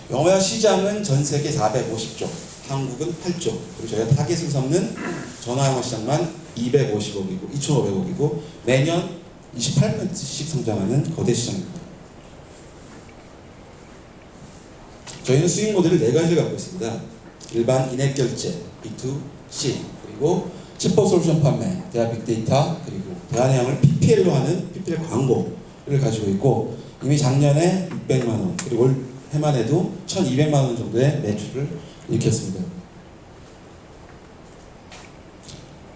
영어회화 시장은 전 세계 450조, 한국은 8조, 그리고 저희가 타겟을 삼는 전화영어 시장만 250억이고 2,500억이고 매년 28%씩 성장하는 거대 시장입니다. 저희는 수익 모델을 4가지를 갖고 있습니다. 일반 인액 결제, B2C, 그리고 챗봇 솔루션 판매, 대화 빅데이터, 그리고 대화 내용을 PPL로 하는 PPL 광고를 가지고 있고 이미 작년에 600만 원, 그리고 올 해만 해도 1,200만 원 정도의 매출을 일으켰습니다.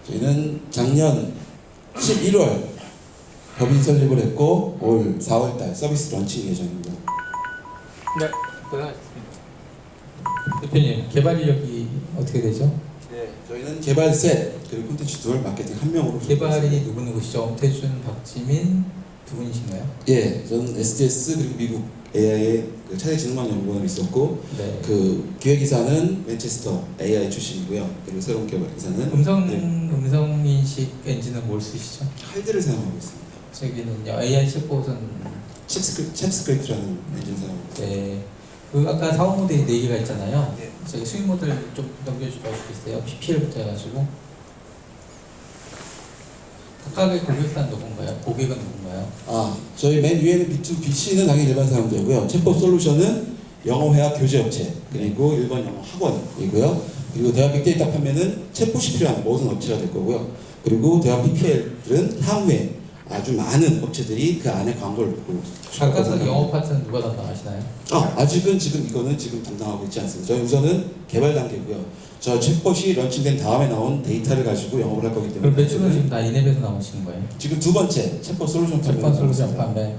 저희는 작년 11월 법인 설립을 했고 올 4월달 서비스 런칭 예정입니다. 네, 고생하셨습니다. 대표님, 개발 인력이 어떻게 되죠? 네, 저희는 개발 셋, 그리고 콘텐츠 둘, 마케팅 한 명으로 개발이 누구시죠? 엄태준, 박지민 두 분이신가요? 예, 저는 SDS 그리고 미국 AI의 그 차세진흥망연구원을 있었고 네. 그 기획이사는 맨체스터 AI 출신이고요. 그리고 새로운 개발이사는 음성 인식 엔진은 뭘 쓰시죠? 할드를 사용하고 있습니다. 저기는요, AI 챗봇은 챕스크립트라는 엔진 사용하고 있습니다. 네. 그 아까 사업 모델이 4개가 있잖아요. 네. 저기 수익 모델 좀 넘겨주시겠어요? PPL부터 해가지고 각각의 고객사는 누군가요? 고객은 누군가요? 아, 저희 맨 위에는 B2BC는 당연히 일반 사용자고요. 챗봇 솔루션은 영어 회화 교재 업체, 그리고 일본 영어 학원이고요. 그리고 대화 빅데이터 판매는 챗봇이 필요한 모든 업체가 될 거고요. 그리고 대화 PPL들은 향후에 아주 많은 업체들이 그 안에 광고를 보고 각각의 영어 파트는 누가 담당하시나요? 아직은 이거는 지금 담당하고 있지 않습니다. 저희 우선은 개발 단계고요. 저 챗봇이 런칭된 다음에 나온 데이터를 가지고 영업을 할 거기 때문에 그럼 매출은 지금 다 이앱에서 나오시는 거예요? 지금 두 번째 챗봇 솔루션 챗봇 솔루션 판매,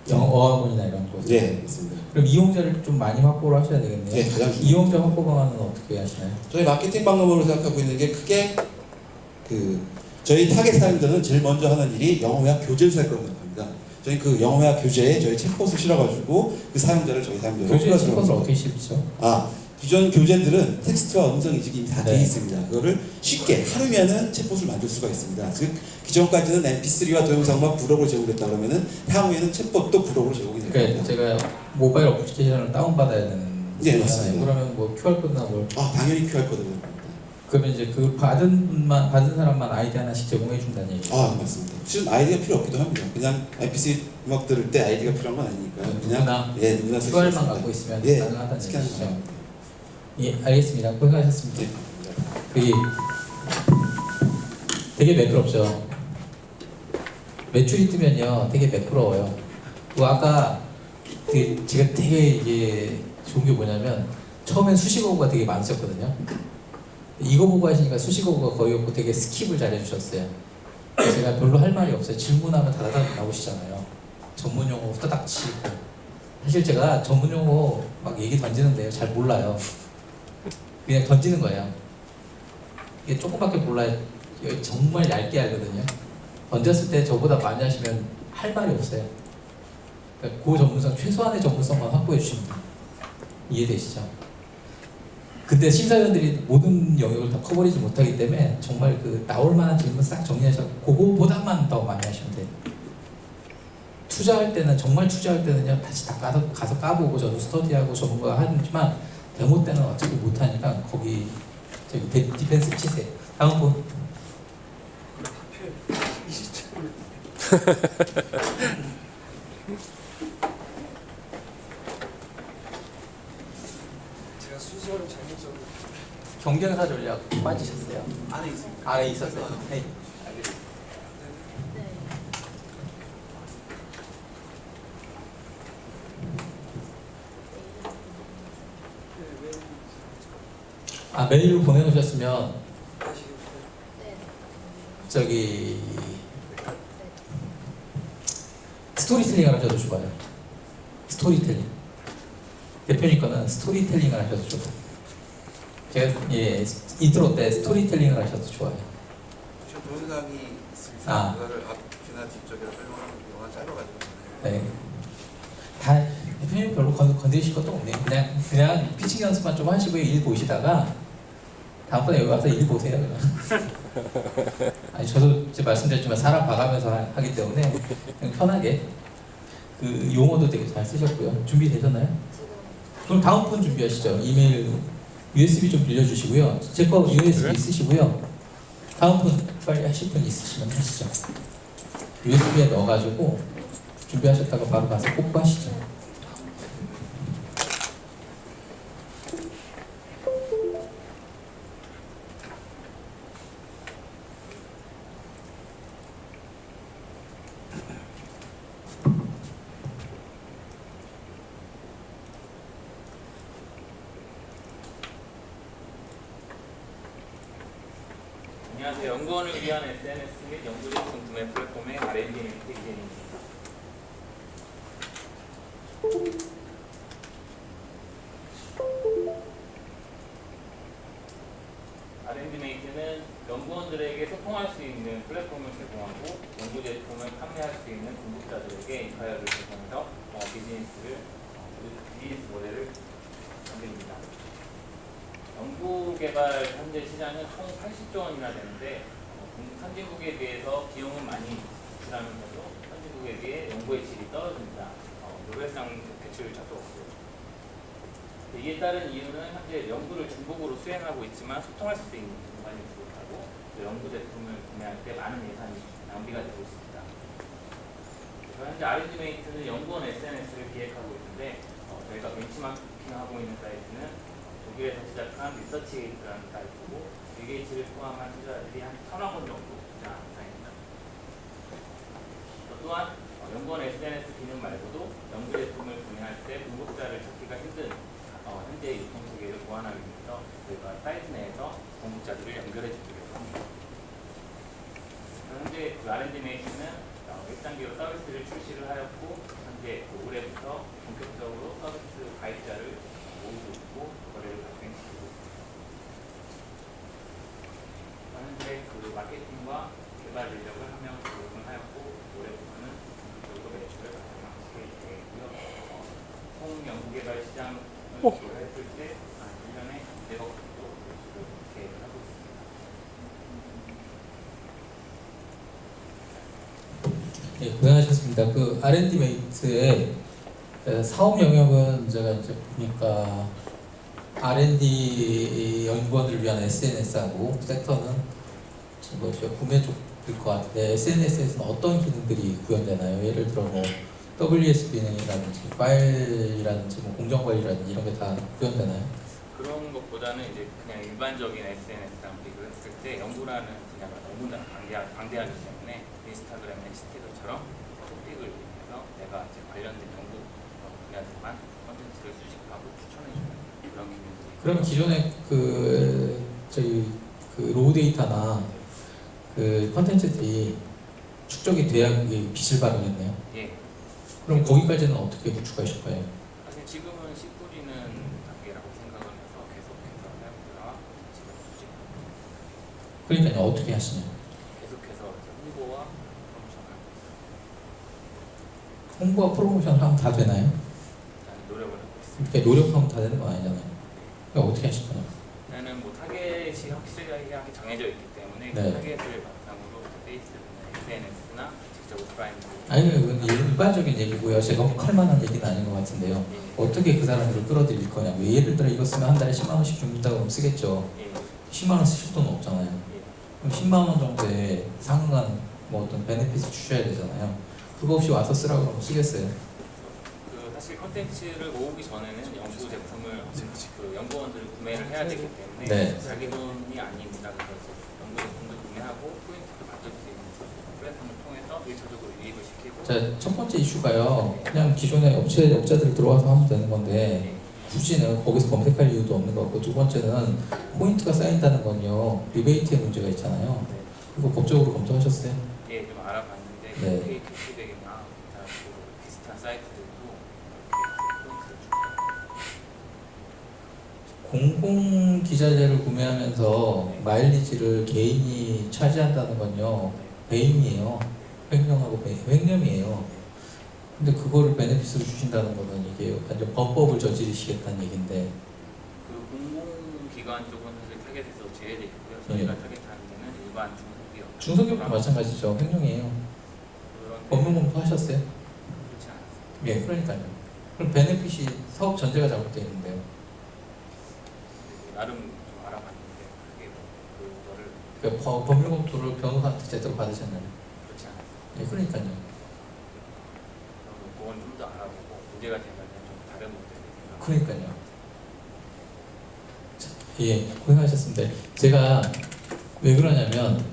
영어 어학원이나 이런 거. 네, 맞습니다. 그럼 이용자를 좀 많이 확보를 하셔야 되겠네요. 네, 가장 중요합니다. 이용자 확보 방안은 어떻게 하시나요? 저희 마케팅 방법으로 생각하고 있는 게 크게 저희 타겟 사용자는 제일 먼저 하는 일이 영어회화 교재를 살 거라고 생각합니다. 저희 그 영어회화 교재에 저희 챗봇을 실어가지고 그 사용자를 저희 사용자로 교재 플러스로 챗봇을 어떻게 실으시죠? 기존 교재들은 텍스트와 음성 인식이 다 되어 네. 있습니다. 그거를 쉽게 하루면은 챗봇을 만들 수가 있습니다. 즉 기존까지는 MP3와 동영상만 부록으로 제공됐다 그러면은 향후에는 챗봇도 부록으로 제공이 될 그러니까 겁니다. 제가 모바일 어플리케이션을 다운받아야 되는 네, 거잖아요. 맞습니다. 그러면 뭐 QR코드나 뭘 당연히 QR 코드를 합니다. 그러면 이제 그 받은 사람만 아이디 하나씩 제공해 준다는 얘기죠. 아 맞습니다. 실은 아이디가 필요 없기도 합니다. 그냥 IPC 음악 들을 때 아이디가 필요한 건 아니니까요. 그냥 누구나 쓸 수 QR만 있습니다. 갖고 있으면 예, 가능하다는 스캔하면 얘기죠. 됩니다. 예, 알겠습니다. 고생하셨습니다. 예. 그 되게 매끄럽죠. 매출이 뜨면요, 되게 매끄러워요. 그 아까 제가 되게 이게 좋은 게 뭐냐면 처음엔 수식어구가 되게 많으셨거든요. 이거 보고 하시니까 수식어구가 거의 없고 되게 스킵을 잘 해주셨어요. 그래서 제가 별로 할 말이 없어요. 질문하면 다다닥 나오시잖아요. 전문 용어 후다닥 치고. 사실 제가 전문 용어 막 얘기 던지는데요, 잘 몰라요. 그냥 던지는 거예요. 이게 조금밖에 몰라요. 정말 얇게 알거든요. 던졌을 때 저보다 많이 하시면 할 말이 없어요. 그러니까 그 전문성, 최소한의 전문성만 확보해 주시면 돼요. 이해되시죠? 근데 심사위원들이 모든 영역을 다 커버리지 못하기 때문에 정말 그 나올 만한 질문 싹 정리하셔서 그거보다만 더 많이 하시면 돼요. 투자할 때는 정말 투자할 때는요 다시 다 가서 까보고 저도 스터디하고 전문가 하지만 데모 때는 어차피 못하니까 거기 저기 디펜스 치세요. 다음 분. 제가 순서를 잘못 적은 경쟁사 전략 빠지셨어요? 안에 있습니다. 안에 있었어요. 네. 알겠습니다. 아 메일로 보내놓으셨으면 저기 스토리텔링을 하셔도 좋아요. 스토리텔링. 대표님 거는 스토리텔링을 하셔도 좋아요. 제가 인트로 때 스토리텔링을 하셔도 좋아요. 동영상이 있습니다. 아. 그거를 앞뒤나 뒤쪽에 설명하는 경우가 짧아가지고. 네. 다 대표님 별로 건드리실 것도 없네요. 그냥 피칭 연습만 좀 하시고 일 보시다가 다음번에 여기 와서 일 보세요. 그냥. 아니 저도 이제 말씀드렸지만 사람 봐가면서 하기 때문에 그냥 편하게 그 용어도 되게 잘 쓰셨고요. 준비되셨나요? 그럼 다음 분 준비하시죠. 이메일 USB 좀 빌려주시고요. 제 거 USB 쓰시고요. 다음 분 빨리 하실 분 있으시면 하시죠. USB에 넣어가지고 준비하셨다가 바로 가서 뽀뽀하시죠. 안녕하세요. 연구원을 위한 SNS 및 연구제품 구매 플랫폼의 R&D 메이트 이재입니다. R&D 메이트는 연구원들에게 소통할 수 있는 플랫폼을 제공하고 연구 제품을 판매할 수 있는 공급자들에게 인파이어를 제공해서 비즈니스 모델을 만듭니다. 연구 개발 현재 시장은 총 80조 원이나 되는데 선진국에 비해서 비용은 많이 지출하면서도 선진국에 비해 연구의 질이 떨어집니다. 노벨상 대출을 자주 없고요. 이에 따른 이유는 현재 연구를 중복으로 수행하고 있지만 소통할 수 있는 공간이 부족하고 연구 제품을 구매할 때 많은 예산이 낭비가 되고 있습니다. 현재 R&D 메이트는 연구원 SNS를 기획하고 있는데 저희가 벤치마킹하고 있는 사이트는 독일에서 시작한 리서치게이트라는 사이트고 빌게이츠를 포함한 투자자들이 한 1,000억 원 정도 투자한 사이트입니다. 또한 연구원 SNS 기능 말고도 연구 제품을 구매할 때 공급자를 찾기가 힘든 현재 유통 체계를 보완하기 위해서 저희가 사이트 내에서 공급자들을 연결해 주기로 합니다. 현재 R&D 메이트는 1단계로 서비스를 출시를 하였고 현재 올해부터 본격적으로 서비스 가입자를 모으고 있고 거래를 발생시키고 있습니다. 현재 마케팅과 개발 인력을 한 명 고용을 하였고 올해부터는 본격적으로 매출을 발생시킬 계획이고요. 총 연구개발 시장을 고려했을 때 1년에 200억 정도 매출을 계획을 하고 있습니다. 네, 고생하셨습니다. 그 R&D 메이트의 사업 영역은 제가 이제 보니까 R&D 연구원을 위한 SNS하고 섹터는 지금 저 구매 쪽일 것 같은데 SNS에서는 어떤 기능들이 구현되나요? 예를 들어 뭐 WS 기능이라든지 파일이라든지 뭐 공정관리라든지 이런 게 다 구현되나요? 그런 것보다는 이제 그냥 일반적인 SNS랑 비교를 했을 때 연구라는 분야가 너무나 방대하기 때문에 인스타그램, 넥스트처럼 토픽을 이용해서 내가 이제 관련된 연구 분야들만 콘텐츠를 수집하고 추천해주는 그런 기능들이. 그러면 기존에 저희 로우 데이터나 컨텐츠들이 축적이 돼야 그게 빛을 발하겠네요. 예. 그럼 거기까지는 어떻게 구축하실 거예요? 사실 지금은 씨 뿌리는 단계라고 생각을 해서 계속해서 사용자와 지금 수집. 그러니까 어떻게 하시냐? 계속해서 이제 홍보와 프로모션을 하고 있습니다. 홍보와 프로모션 하면 다 되나요? 일단 노력을 하고 있습니다. 그러니까 노력하면 다 되는 건 아니잖아요. 그러니까 어떻게 하실 거냐? 나는 뭐 타겟이 확실하게 정해져 있기 때문에 네. 그 타겟을 바탕으로 페이스북이나 SNS나 직접 오프라인으로. 아니, 이건 일반적인 얘기고요. 제가 혹할 만한 얘기는 아닌 것 같은데요. 어떻게 그 사람들을 끌어들일 거냐고. 예를 들어 이거 쓰면 한 달에 10만 원씩 줍니다 그러면 쓰겠죠. 예. 10만 원 쓰실 돈은 없잖아요. 예. 그럼 10만 원 정도의 상응한 뭐 어떤 베네핏을 주셔야 되잖아요. 그거 없이 와서 쓰라고 그러면 쓰겠어요. 사실 컨텐츠를 모으기 전에는 연구 제품을 그 연구원들이 구매를 해야 되기 때문에 네. 자기 돈이 아닙니다. 그래서 연구 제품도 구매하고 포인트도 받을 수 있는 플랫폼을 통해서 1차적으로 유입을 시키고. 자, 첫 번째 이슈가요. 그냥 기존의 업자들 들어와서 하면 되는 건데 굳이는 거기서 검색할 이유도 없는 것 같고, 두 번째는 포인트가 쌓인다는 건요 리베이트의 문제가 있잖아요. 네. 그거 법적으로 검토하셨어요? 예, 좀 알아봤는데 네. 그 캐시백이나 비슷한 사이트들도 이렇게 포인트를 줍니다. 공공 기자재를 구매하면서 마일리지를 개인이 차지한다는 건요 배임이에요. 횡령이에요. 근데 그거를 베네핏으로 주신다는 거는 이게 완전 범법을 저지르시겠다는 얘기인데. 그 공공기관 쪽은 사실 타겟에서 제외되어 있고요. 저희가 타겟하는 데는 일반 중소기업. 중소기업도 마찬가지죠. 횡령이에요. 그런 법률 공부 하셨어요? 그렇지 않았어요. 예, 그러니까요. 그럼 베네핏이 사업 전제가 잘못되어 있는데요. 나름 좀 알아봤는데 그게 그거를 그러니까 법률 검토를 변호사한테 제대로 받으셨나요? 그렇지 않았어요. 예, 그러니까요. 그건 좀 더 알아보고 문제가 되면 좀 다른 모델을 그러니까요. 자, 예, 고생하셨습니다. 제가 왜 그러냐면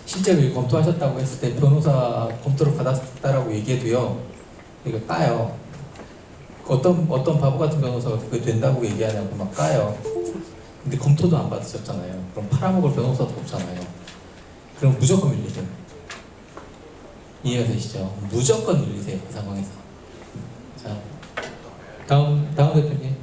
실제로 이거 검토하셨다고 했을 때 변호사 검토를 받았다라고 얘기해도요, 이거 까요. 어떤 바보 같은 변호사가 그게 된다고 얘기하냐고 막 까요. 근데 검토도 안 받으셨잖아요. 그럼 팔아먹을 변호사도 없잖아요. 그럼 무조건 밀리세요. 이해가 되시죠? 무조건 밀리세요, 그 상황에서. 자, 다음 대표님.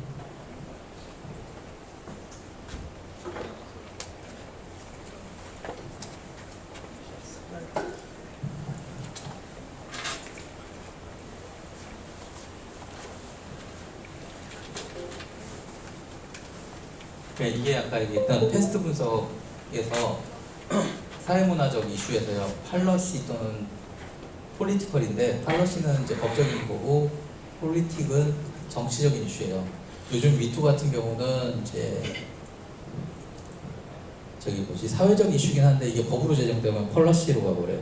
그러니까 이게 아까 얘기했던 테스트 분석에서 사회문화적 이슈에서요, 팔러시 또는 폴리티컬인데, 팔러시는 이제 법적인 거고 폴리틱은 정치적인 이슈예요. 요즘 미투 같은 경우는 이제 사회적 이슈긴 한데 이게 법으로 제정되면 폴러시로 가버려요.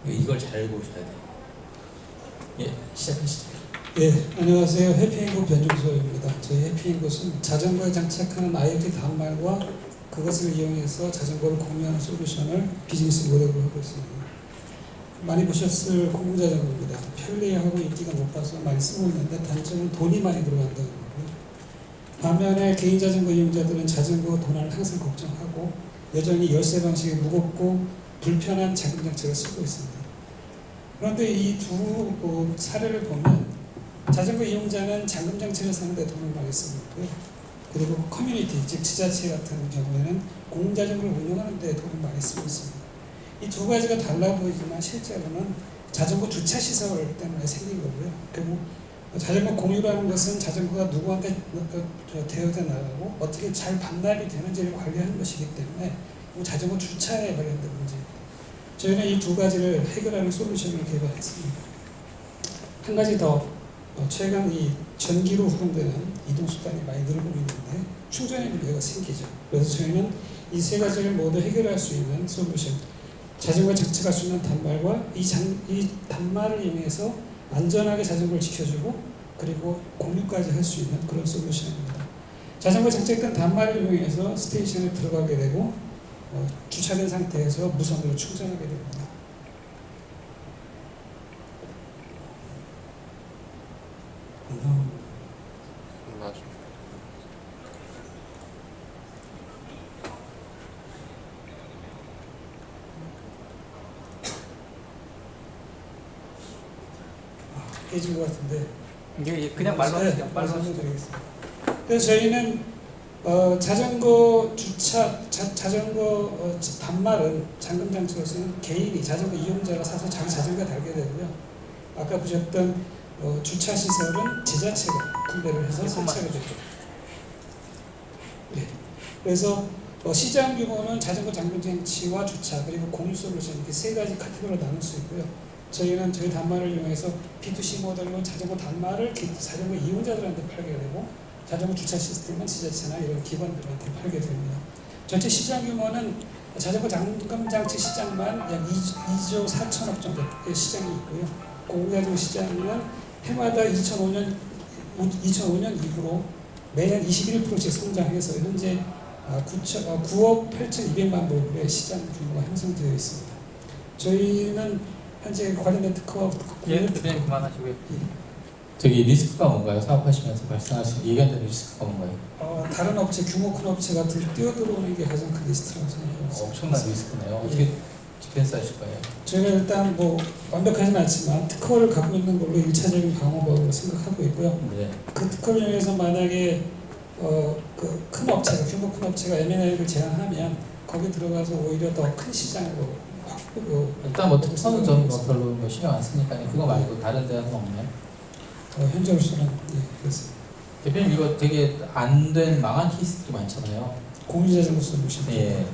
이걸 잘 보셔야 돼요. 예, 시작하시죠. 예, 안녕하세요. 해피인굿 변종소입니다. 저희 해피인굿은 자전거에 장착하는 IoT 단말과 그것을 이용해서 자전거를 공유하는 솔루션을 비즈니스 모델로 하고 있습니다. 많이 보셨을 공유자전거입니다. 편리하고 인기가 높아서 많이 쓰고 있는데 단점은 돈이 많이 들어간다는 거고요. 반면에 개인 자전거 이용자들은 자전거 도난을 항상 걱정하고 여전히 열쇠 방식이 무겁고 불편한 자금 장치를 쓰고 있습니다. 그런데 이 두 사례를 보면 자전거 이용자는 잠금 장치를 사는데 돈을 많이 쓰고 있고요. 그리고 커뮤니티, 즉 지자체 같은 경우에는 공자전거를 운영하는 데 돈을 많이 쓰고 있습니다. 이 두 가지가 달라 보이지만 실제로는 자전거 주차 시설 때문에 생긴 거고요. 그리고 자전거 공유라는 것은 자전거가 누구한테 대여돼 나가고 어떻게 잘 반납이 되는지를 관리하는 것이기 때문에 자전거 주차에 관련된 문제입니다. 저희는 이 두 가지를 해결하는 솔루션을 개발했습니다. 한 가지 더 최근 이 전기로 흐름되는 이동 수단이 많이 늘고 있는데 충전에 문제가 생기죠. 그래서 저희는 이 세 가지를 모두 해결할 수 있는 솔루션, 자전거에 장착할 수 있는 단말과 이 단말을 이용해서 안전하게 자전거를 지켜주고 그리고 공유까지 할 수 있는 그런 솔루션입니다. 자전거 장착된 단말을 이용해서 스테이션에 들어가게 되고 주차된 상태에서 무선으로 충전하게 됩니다. 맞아. 깨진 것 같은데 이게 그냥 말로 하시죠. 말로 하시죠. 설명드리겠습니다. 그래서 저희는 자전거 주차, 자전거 단말은 잠금 장치로서는 개인이 자전거 이용자가 사서 자기 자전거에 달게 되고요. 아까 보셨던 주차 시설은 지자체가 분배를 해서 설치하게 되죠. 네. 그래서 시장 규모는 자전거 잠금 장치와 주차 그리고 공유 솔루션 이렇게 세 가지 카테고리로 나눌 수 있고요. 저희는 저희 단말을 이용해서 B2C 모델로 자전거 단말을 자전거 이용자들한테 팔게 되고 자전거 주차 시스템은 지자체나 이런 기관들한테 팔게 됩니다. 전체 시장 규모는 자전거 잠금 장치 시장만 약 2조 4천억 정도의 시장이 있고요. 공유자전거 시장은 해마다 2005년 이후로 매년 21%씩 성장해서 현재 9억 8,200만 불의 시장 규모가 형성되어 있습니다. 저희는 현재 관련된 특허 대표님 그만하시고요. 저기 리스크가 뭔가요? 사업하시면서 발생하신 예견된 리스크가 뭔가요? 다른 업체, 규모 큰 업체가 뛰어들어오는 게 가장 큰 리스크라고 생각합니다. 엄청난 리스크네요. 어떻게 디펜스 하실 거예요? 저희가 일단 완벽하진 않지만 특허를 갖고 있는 걸로 1차적인 방어법으로 생각하고 있고요. 네. 그 특허를 이용해서 만약에 그 큰 업체가, 규모 큰 업체가 M&A를 제안하면 거기 들어가서 오히려 더 큰 시장으로 일단 뭐 특허는 저는 별로 신경 안 쓰니까 그거 말고 다른 데는 없나요? 현재로서는 예, 그렇습니다. 대표님 이거 되게 안 된 망한 케이스도 많잖아요. 공유자전거 솔루션. 예.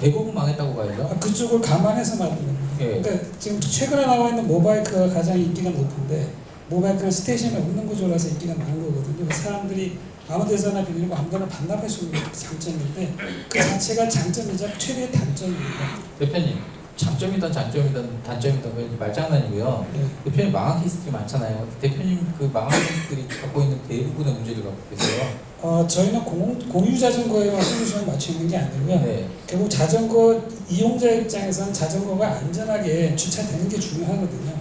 대부분 망했다고 봐야죠. 그쪽을 감안해서 만든 겁니다. 예. 그러니까 지금 최근에 나와 있는 모바이크가 가장 인기가 높은데 모바이크는 스테이션에 없는 구조라서 인기가 많은 거거든요. 사람들이 아무 데서나 빌리고 아무데나 반납할 수 있는 장점인데 그 자체가 장점이자 최대의 단점입니다. 대표님 장점이든 장점이든 단점이든 말장난이고요. 네. 대표님 망한 케이스들이 많잖아요. 대표님 그 망한 케이스들이 갖고 있는 대부분의 문제를 갖고 계세요. 저희는 공유 자전거에만 솔루션을 맞춰 있는 게 아니고요. 네. 결국 자전거 이용자 입장에서는 자전거가 안전하게 주차되는 게 중요하거든요.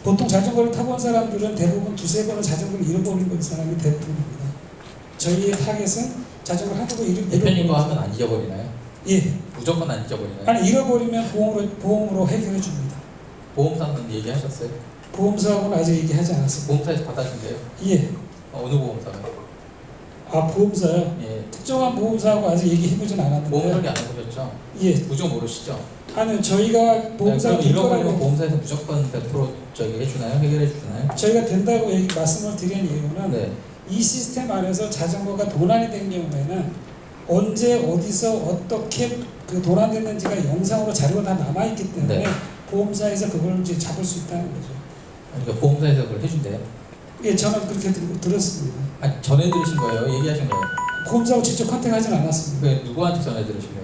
보통 자전거를 타본 사람들은 대부분 두세 번은 자전거를 잃어버리는 사람이 대부분입니다. 저희의 타겟은 자전거를 한두 번 잃어버리는 대표님 거 하면 안 잊어버리나요? 예. 무조건 안 잊어버리나요? 아니 잃어버리면 보험으로 해결해 줍니다. 보험사는 얘기하셨어요? 보험사하고는 아직 얘기하지 않았습니다. 보험사에서 받아준대요? 예. 어느 보험사가요? 보험사요? 예. 특정한 보험사하고 아직 얘기해보진 않았는데. 보험 관리 안 해보셨죠? 예. 무조건 모르시죠? 아니요, 저희가 보험사 그럼 잃어버리면 보험사에서 무조건 100% 저기 해주나요? 해결해 주나요? 저희가 된다고 말씀을 드린 이유는 네. 이 시스템 안에서 자전거가 도난이 된 경우에는 언제 어디서 어떻게 그 도난됐는지가 영상으로 자료가 다 남아있기 때문에 네. 보험사에서 그걸 이제 잡을 수 있다는 거죠. 그러니까 보험사에서 그걸 해준대요? 예, 저는 그렇게 들었습니다. 아니 전해 들으신 거예요? 얘기하신 거예요? 보험사하고 직접 컨택하진 않았습니다. 왜 누구한테 전해 들으신 거예요?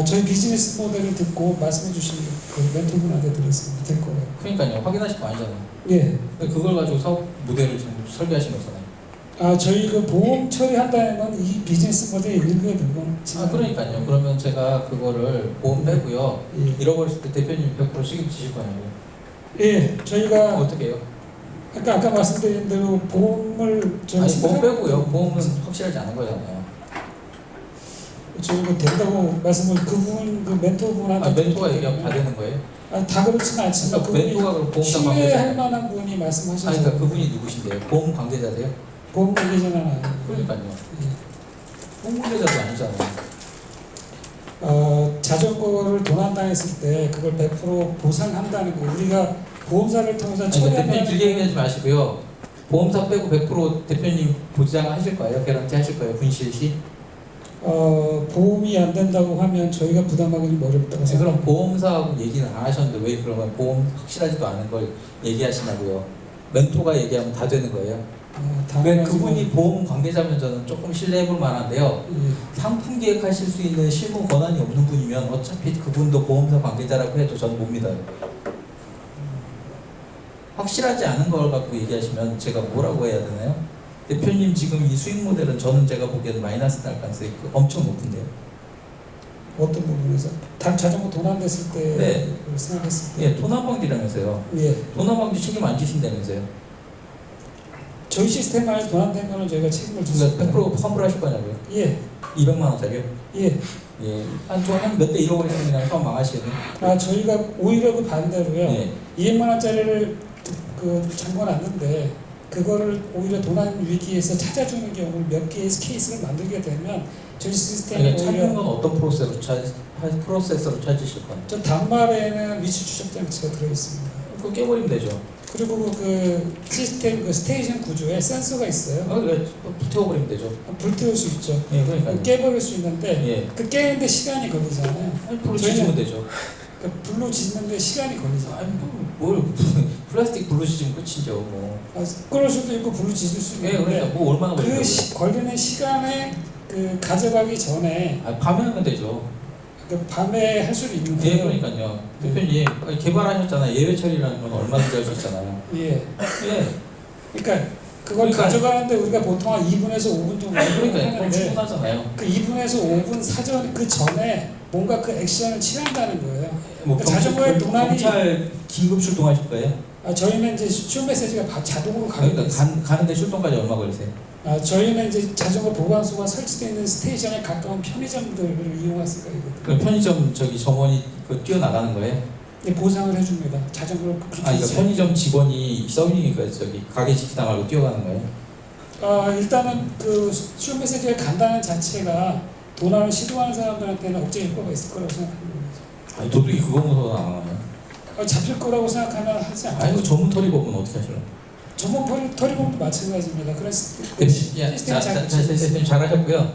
저희 비즈니스 모델을 듣고 말씀해 주신 그 멘토분한테 들었습니다. 될 거예요. 그러니까요. 확인하신 거 아니잖아요. 예. 그걸 가지고 사업 모델을 지금 설계하신 거잖아요. 저희 그 보험 처리한다는 건 이 비즈니스 모델의 일부에 들어가는. 그러니까요. 그러면 제가 그거를 보험 빼고요. 예. 잃어버렸을 때 대표님이 100% 책임지실 거냐고요. 예. 저희가 어떻게 해요? 그러니까 아까 말씀드린 대로 보험을 아니 보험 빼고요. 보험은 확실하지 않은 거잖아요. 저희가 된다고 말씀을 그분 그 멘토분한테 멘토가 얘기하면 다 되는 거예요? 다 그렇지는 않지만 그러니까 멘토가 그럼 보험사 신뢰할 만한 분이 말씀하셔서. 그러니까 그분이 누구신데요? 보험 관계자세요? 보험 관계자는 아니에요. 그러니까요. 예. 보험 관계자도 아니잖아요. 자전거를 도난당했을 때 그걸 100% 보상한다는 거 우리가 보험사를 통해서 대표님 길게 얘기하지 마시고요. 보험사 빼고 100% 대표님 보장하실 거예요? 개런티 하실 거예요? 분실 시? 보험이 안 된다고 하면 저희가 부담하기 좀 어렵다고 생각합니다. 그럼 보험사하고 얘기는 안 하셨는데 왜 그러면 보험 확실하지도 않은 걸 얘기하시냐고요? 멘토가 얘기하면 다 되는 거예요. 왜 그분이 보험 관계자면 저는 조금 신뢰해볼 만한데요. 상품 기획하실 수 있는 실무 권한이 없는 분이면 어차피 그분도 보험사 관계자라고 해도 저는 못 믿어요. 확실하지 않은 걸 갖고 얘기하시면 제가 뭐라고 해야 되나요? 대표님 지금 이 수익 모델은 저는 제가 보기에는 마이너스 날 가능성이 엄청 높은데요. 어떤 부분에서? 자전거 도난됐을 때 네. 생각했을 때. 예, 도난방지라면서요. 예. 도난방지 책임 안 지신다면서요. 저희 시스템 안에 도난된 거는 저희가 책임을 지습니다. 그러니까 100% 환불하실 거냐고요? 예. 200만 원짜리요? 예. 예. 한 몇 대 잃어버리면 그냥 사업 망하시겠네. 저희가 오히려 그 반대로요. 예. 200만 원짜리를 잠궈놨는데 그거를 오히려 도난 위기에서 찾아주는 경우를 몇 개의 케이스를 만들게 되면 저희 시스템이 그러니까 찾는 건 어떤 프로세스로 찾으실 건데? 저 단말에는 위치 추적 장치가 들어있습니다. 그거 깨버리면 되죠. 그리고 그 시스템 그 스테이션 구조에 센서가 있어요. 그러니까 불태워버리면 되죠. 불태울 수 있죠. 예, 그러니까 깨버릴 수 있는데 예. 그 깨는데 시간이 걸리잖아요. 불로 지지면 되죠. 그 불로 지는데 시간이 걸리잖아요. 아니 뭘 플라스틱 불로 지지면 끝이죠. 뭐. 끌을 수도 있고 불로 지질 수도 예, 있는데 그러니까 뭐 얼마나 걸리냐고요. 걸리는 시간에 그 가져가기 전에 밤에 하면 되죠. 그 밤에 할 수도 있는 예, 거예요. 그러니까요. 대표님 개발하셨잖아요. 예외 처리라는 건 얼마든지 할 수 있잖아요. 예. 예. 그러니까 그걸 가져가는데 우리가 보통 한 2분에서 5분 정도 그러니까 그건 하는데 충분하잖아요. 그 2분에서 5분 사전 그 전에 뭔가 그 액션을 취한다는 거예요. 뭐 그러니까 자전거의 도난이 경찰 긴급 출동하실 거예요? 저희는 이제 슈 메시지가 자동으로 가게 그러니까 돼요. 가는데 출동까지 얼마 걸리세요? 저희는 이제 자전거 보관소가 설치되어 있는 스테이션에 가까운 편의점들을 이용할 수가 있거든요. 그럼 편의점 정원이 뛰어나가는 거예요? 네, 보상을 해줍니다. 자전거를 그렇게 그러니까 편의점 직원이 서빙이니까 가게 지키다 말고 뛰어가는 거예요? 일단은 그 슈 메시지가 간다는 자체가 도난을 시도하는 사람들한테는 억제 효과가 있을 거라고 생각합니다. 아니 도둑이 그거 무서워서 안 하나요? 잡힐 거라고 생각하면 하지 않아요. 아니 그 전문 터리법은 어떻게 하시나요? 전문 터리범도 마찬가지입니다. 그래서 대표님 잘하셨고요.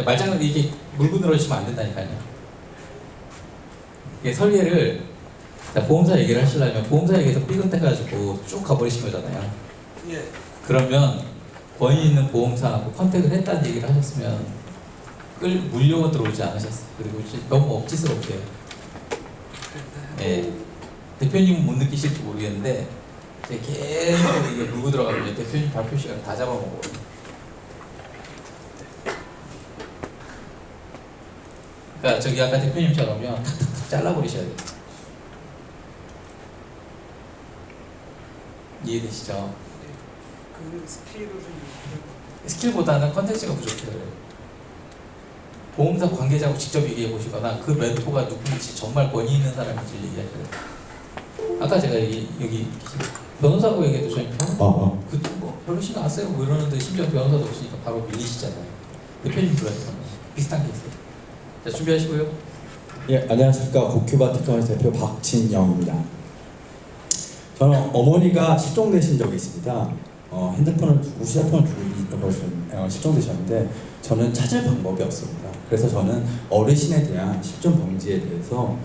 말장난 이게 물고 늘어지시면 안 된다니까요. 이게 설계를 보험사 얘기를 하시려면 보험사 얘기에서 삐근해가지고 쭉 가버리신 거잖아요. 예. 그러면 권위 있는 보험사하고 컨택을 했다는 얘기를 하셨으면 물려가 들어오지 않으셨어요. 그리고 너무 억지스럽게. 예. 대표님은 못 느끼실지 모르겠는데 계속 이게 물고 들어가면 대표님 발표 시간 다 잡아먹어요. 그러니까 저기 아까 대표님처럼요 탁탁탁 잘라버리셔야 돼요. 이해되시죠? 그 스킬보다는 컨텐츠가 부족해요. 보험사 관계자하고 직접 얘기해 보시거나 그 멘토가 누군지 정말 권위 있는 사람인지 얘기하셔요. 아까 제가 여기 변호사고 얘기해도 저희 뭐 별로 신경 안 써요 뭐 이러는데 심지어 변호사도 없으니까 바로 밀리시잖아요. 대표님 불러주세요. 비슷한 게 있어요. 자 준비하시고요. 예, 안녕하십니까. 고큐바 테크노 대표 박진영입니다. 저는 어머니가 실종되신 적이 있습니다. 휴대폰을 두고 실종되셨는데 저는 찾을 방법이 없습니다. 그래서 저는 어르신에 대한 실종 방지에 대해서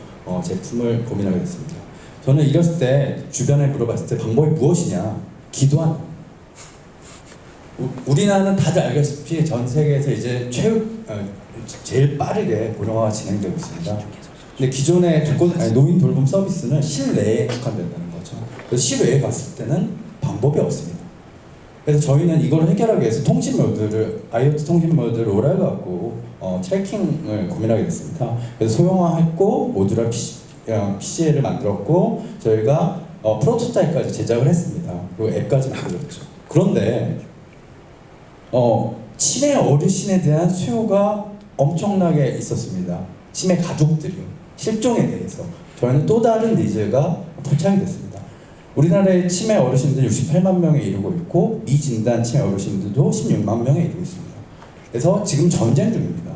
제품을 고민하게 됐습니다. 저는 이랬을 때 주변에 물어봤을 때 방법이 무엇이냐? 기도한. 우리나라는 다들 알다시피 전 세계에서 이제 제일 빠르게 고령화가 진행되고 있습니다. 근데 기존의 노인 돌봄 서비스는 실내에 국한된다는 거죠. 그래서 실외에 갔을 때는 방법이 없습니다. 그래서 저희는 이걸 해결하기 위해서 IoT 통신 모듈을 오래 갖고 트래킹을 고민하게 됐습니다. 그래서 소형화했고 모듈화 PCL을 만들었고 저희가 프로토타입까지 제작을 했습니다. 그리고 앱까지 만들었죠. 그런데 치매 어르신에 대한 수요가 엄청나게 있었습니다. 치매 가족들이요. 실종에 대해서 저희는 또 다른 니즈가 포착이 됐습니다. 우리나라의 치매 어르신들 68만 명에 이르고 있고 미진단 치매 어르신들도 16만 명에 이르고 있습니다. 그래서 지금 전쟁 중입니다.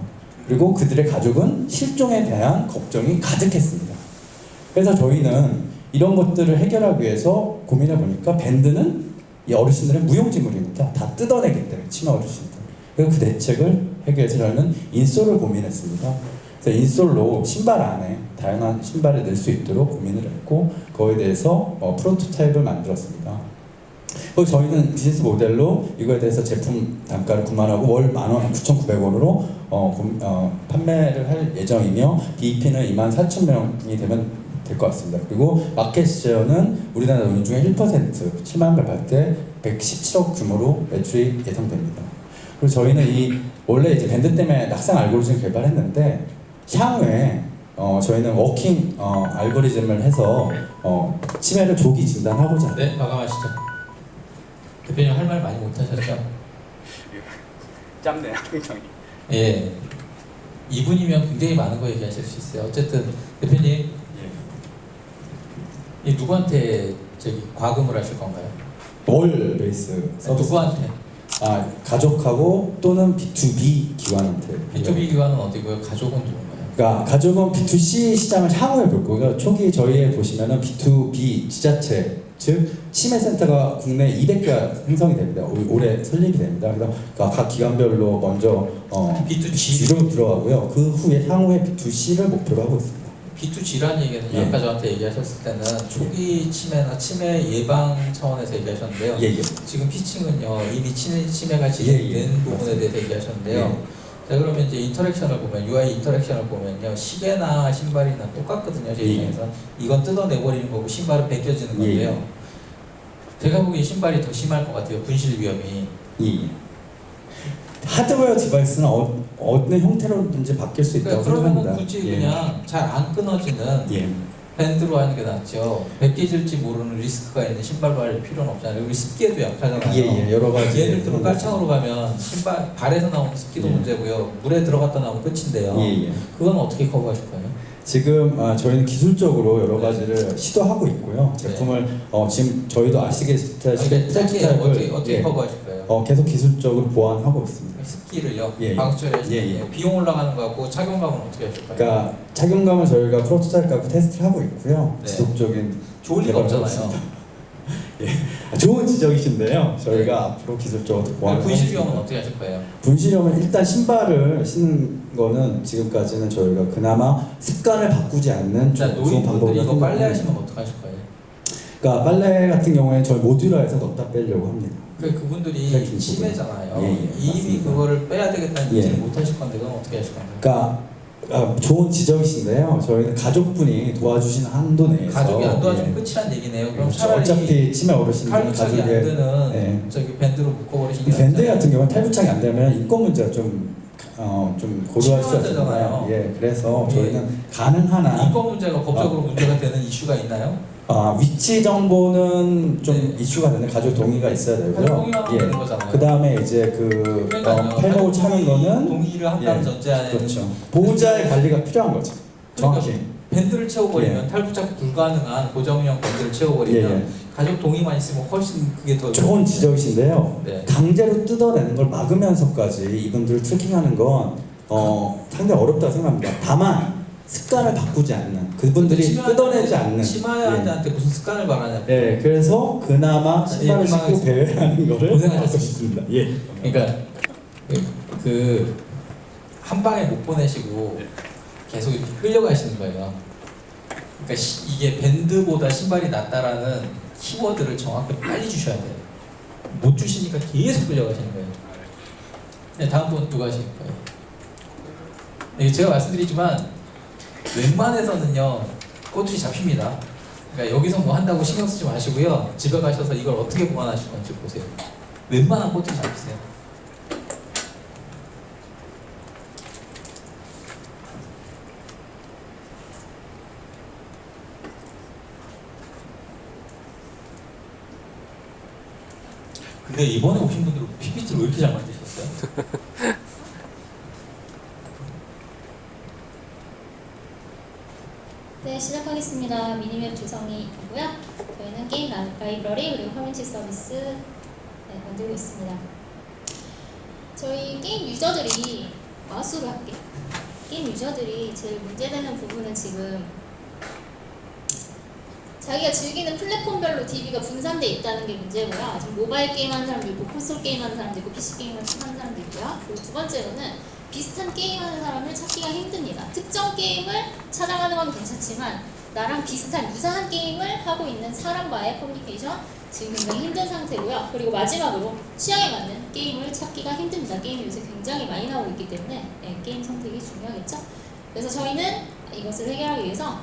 그리고 그들의 가족은 실종에 대한 걱정이 가득했습니다. 그래서 저희는 이런 것들을 해결하기 위해서 고민해 보니까 밴드는 이 어르신들의 무용지물입니다. 다 뜯어내기 때문에 치매 어르신들. 그래서 그 대책을 해결해서 저희는 인솔을 고민했습니다. 그래서 인솔로 신발 안에 다양한 신발을 넣을 수 있도록 고민을 했고 그거에 대해서 프로토타입을 만들었습니다. 그리고 저희는 비즈니스 모델로 이거에 대해서 제품 단가를 9만 원하고 월 19,900원으로 판매를 할 예정이며 BEP는 24,000명이 되면 될 것 같습니다. 그리고 마켓 시어는 우리나라 운용 중에 1%, 7만 발판 때 117억 규모로 매출이 예상됩니다. 그리고 저희는 원래 이제 밴드 때문에 낙상 알고리즘을 개발했는데 향후에 저희는 워킹 알고리즘을 해서 치매를 조기 진단하고자. 네, 마감하시죠. 대표님 할 말 많이 못하셨죠? 짧네요, 굉장히. 예. 2분이면 굉장히 많은 거 얘기하실 수 있어요. 어쨌든 대표님, 이 누구한테 과금을 하실 건가요? 월 베이스 서비스. 누구한테? 가족하고 또는 B2B 기관한테. B2B 기관은 어디고요? 가족은 누군가요? 그러니까 가족은 B2C 시장을 향후에 볼 거고요. 초기 저희에 보시면은 B2B 지자체, 즉 치매센터가 국내 200개가 형성이 됩니다. 올해 설립이 됩니다. 그래서 각 기관별로 먼저 B2G로 들어가고요. 그 후에 향후에 B2C를 목표로 하고 있습니다. B2G라는 얘기는 예. 아까 저한테 얘기하셨을 때는 초기 치매나 치매 예방 차원에서 얘기하셨는데요. 예. 지금 피칭은요 이미 치매가 진행된 부분에 대해서 얘기하셨는데요. 자, 그러면 이제 인터랙션을 보면 UI 인터랙션을 보면요 시계나 신발이나 똑같거든요. 제 입장에서 이건 뜯어내버리는 거고 신발은 벗겨지는 건데요. 제가 보기에 신발이 더 심할 것 같아요. 분실 위험이. 하드웨어 디바이스는 어느 형태로든지 바뀔 수 있다고 생각합니다. 그러면 굳이 그냥 잘 안 끊어지는 밴드로 하는 게 낫죠. 벗겨질지 모르는 리스크가 있는 신발 바를 필요는 없잖아요. 그리고 습기에도 약하잖아요. 여러 가지. 예를 들어 깔창으로 가면 신발 발에서 나오는 습기도 문제고요. 물에 들어갔다 나오면 끝인데요. 그건 어떻게 커버하실 거예요? 지금 저희는 기술적으로 여러 가지를 시도하고 있고요. 제품을 지금 저희도 아시겠다시피 어떻게 커버하실 거예요? 계속 기술적으로 보완하고 있습니다. 습기를요? 방수처리 비용 올라가는 거 같고 착용감은 어떻게 하실 거예요? 그러니까 착용감은 저희가 프로토타입 갖고 테스트를 하고 있고요. 지속적인 좋을 리가 개발을 하고 없잖아요. 있습니다. 좋은 지적이신데요. 저희가 앞으로 기술적으로 보완을 분실 위험은 어떻게 하실 거예요? 분실 위험은 일단 신발을 신는 거는 지금까지는 저희가 그나마 습관을 바꾸지 않는 좋은 노인분들이 방법이라고 이거 빨래 생각합니다. 하시면 어떡하실 거예요? 그러니까 빨래 같은 경우에 저희 모듈화해서 넣다 빼려고 합니다. 그분들이 치매잖아요. 이미 맞습니다. 그거를 빼야 되겠다는 얘기를 못 하실 건데 그건 어떻게 하실 건가요? 그러니까 좋은 지적이신데요. 저희는 가족분이 도와주시는 한도 내에서 가족이 안 도와주면 끝이란 얘기네요. 그럼 차라리 어차피 치매 어르신들 탈부착이 안 되는 밴드로 묶어버리시는 게 밴드 같은 경우는 탈부착이 안 되면 인권 문제가 좀 고려할 수 있잖아요. 그래서 저희는 가능한 인권 문제가 법적으로 문제가 되는 이슈가 있나요? 위치 정보는 좀 이슈가 되는 가족 동의가 있어야 되고요. 동의만 하면 되는 거잖아요. 그 다음에 이제 팔목을 차는 거는 동의를 한다는 전제하에 그렇죠. 보호자의 관리가 필요한 거죠. 정확히. 밴드를 채워버리면 탈부착 불가능한 고정형 밴드를 채워버리면 가족 동의만 있으면 훨씬 그게 더 좋은 지적이신데요. 강제로 뜯어내는 걸 막으면서까지 이분들을 트래킹하는 건 상당히 어렵다고 생각합니다. 다만 습관을 바꾸지 않는 그분들이 뜯어내지 않는 치마야한테 무슨 습관을 말하냐. 그래서 그나마 신발을 신고 대회하는 거를 하고 싶습니다. 그러니까 한 방에 못 보내시고 계속 이렇게 끌려가시는 거예요. 그러니까 이게 밴드보다 신발이 낫다라는 키워드를 정확히 빨리 주셔야 돼요. 못 주시니까 계속 끌려가시는 거예요. 네, 다음 분 누가 하실 거예요? 제가 말씀드리지만 웬만해서는요 꼬투리 잡힙니다. 그러니까 여기서 뭐 한다고 신경 쓰지 마시고요. 집에 가셔서 이걸 어떻게 보완하실 건지 보세요. 웬만한 꼬투리 잡히세요. 근데 이번에 오신 분들은 PPT를 왜 이렇게 잘 만드셨어요? 네, 시작하겠습니다. 미니맵 조성이고요. 저희는 게임 라이브러리 그리고 커뮤니티 서비스 만들고 있습니다. 저희 게임 유저들이 마우스로 할게요. 게임 유저들이 제일 문제되는 부분은 지금 자기가 즐기는 플랫폼별로 DB가 분산돼 있다는 게 문제고요. 지금 모바일 게임 하는 사람도 있고 콘솔 게임 하는 사람도 있고 PC 게임 하는 사람도 있고요. 그리고 두 번째로는 비슷한 게임하는 사람을 찾기가 힘듭니다. 특정 게임을 찾아가는 건 괜찮지만 나랑 비슷한 유사한 게임을 하고 있는 사람과의 커뮤니케이션 지금 굉장히 힘든 상태고요. 그리고 마지막으로 취향에 맞는 게임을 찾기가 힘듭니다. 게임이 요새 굉장히 많이 나오고 있기 때문에 게임 선택이 중요하겠죠. 그래서 저희는 이것을 해결하기 위해서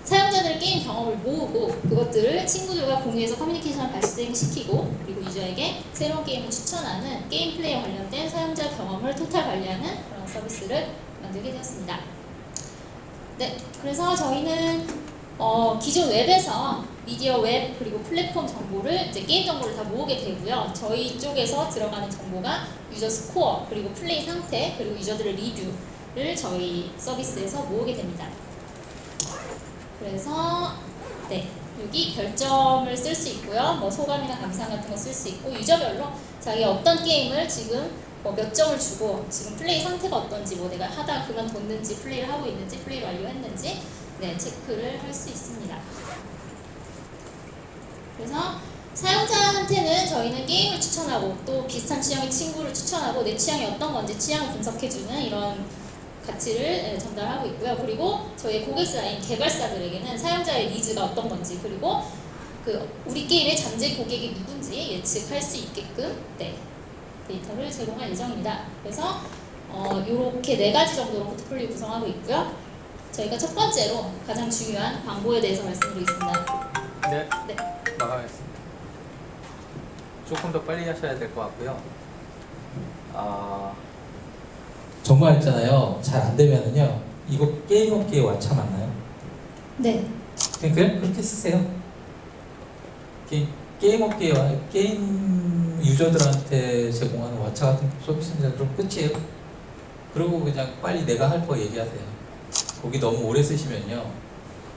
사용자들의 게임 경험을 모으고 그것들을 친구들과 공유해서 커뮤니케이션을 발생시키고 그리고 유저에게 새로운 게임을 추천하는 게임 플레이와 관련된 사용자 경험을 토탈 관리하는 그런 서비스를 만들게 되었습니다. 네, 그래서 저희는 기존 웹에서 미디어 웹 그리고 플랫폼 정보를 이제 게임 정보를 다 모으게 되고요. 저희 쪽에서 들어가는 정보가 유저 스코어 그리고 플레이 상태 그리고 유저들의 리뷰를 저희 서비스에서 모으게 됩니다. 그래서 네, 여기 별점을 쓸 수 있고요. 뭐 소감이나 감상 같은 거 쓸 수 있고 유저별로 자기 어떤 게임을 지금 몇 점을 주고 지금 플레이 상태가 어떤지 뭐 내가 하다가 그만뒀는지 플레이를 하고 있는지 플레이 완료했는지 네, 체크를 할 수 있습니다. 그래서 사용자한테는 저희는 게임을 추천하고 또 비슷한 취향의 친구를 추천하고 내 취향이 어떤 건지 취향을 분석해주는 이런 가치를 전달하고 있고요. 그리고 저희 고객사인 개발사들에게는 사용자의 니즈가 어떤 건지 그리고 우리 게임의 잠재 고객이 누군지 예측할 수 있게끔 데이터를 제공할 예정입니다. 그래서 이렇게 4가지 정도로 포트폴리오 구성하고 있고요. 저희가 첫 번째로 가장 중요한 광고에 대해서 말씀드리겠습니다. 네, 마감했습니다. 조금 더 빨리 하셔야 될 것 같고요. 정말 있잖아요. 잘 안 되면은요. 이거 게임 업계에 완차 맞나요? 네. 그냥 그렇게 쓰세요. 게임 업계와 게임 유저들한테 제공하는 왓챠 같은 서비스는 좀 끝이에요. 그리고 그냥 빨리 내가 할 거 얘기하세요. 거기 너무 오래 쓰시면요.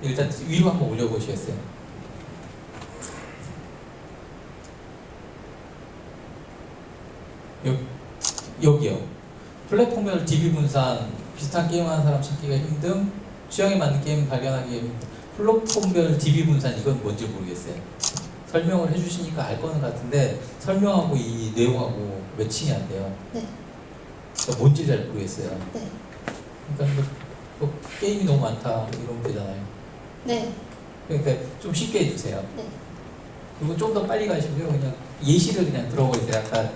일단 위로 한번 올려보시겠어요? 여기요. 플랫폼별 DB 분산, 비슷한 게임하는 사람 찾기가 힘듦, 취향에 맞는 게임 발견하기 힘듦. 플랫폼별 DB 분산 이건 뭔지 모르겠어요. 설명을 해주시니까 알 거는 같은데 설명하고 이 내용하고 매칭이 안 돼요. 네. 그러니까 뭔지 잘 모르겠어요. 네. 그러니까 뭐 게임이 너무 많다 이러면 되잖아요. 네. 그러니까 좀 쉽게 해주세요. 네. 그리고 좀 더 빨리 가시고요. 그냥 예시를 그냥 들어버리세요. 약간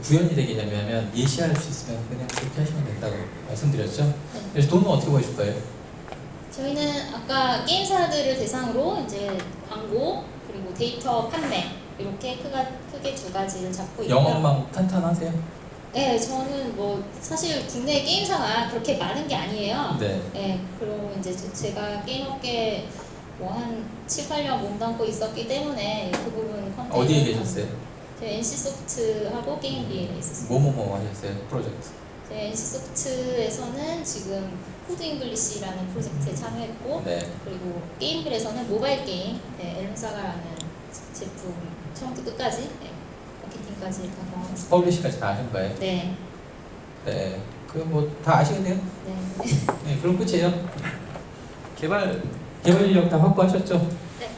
구현이 되게 되면 예시할 수 있으면 그냥 그렇게 하시면 된다고 말씀드렸죠. 네. 그래서 돈은 어떻게 버실 거예요? 저희는 아까 게임사들을 대상으로 이제 광고 그리고 데이터 판매 이렇게 크게 2가지를 잡고 있고요. 영업망 탄탄하세요? 네, 저는 뭐 사실 국내 게임사가 그렇게 많은 게 아니에요. 네. 네, 그리고 이제 제가 게임업계 뭐 한 7, 8년 몸담고 있었기 때문에 그 부분 컨텐츠 어디에 계셨어요? 저희 NC소프트하고 게임비에 있었어요. 뭐뭐뭐 하셨어요? 프로젝트? 저희 NC소프트에서는 지금 푸드 잉글리시라는 프로젝트에 참여했고 네. 그리고 게임빌에서는 모바일 게임 엘른사가라는 제품 처음부터 끝까지 마케팅까지 다 경험했습니다. 퍼블리시까지 다 하신 거예요? 네. 네. 그 뭐 다 아시겠네요? 네. 네, 그럼 끝이에요. 개발 인력 다 확보하셨죠? 네.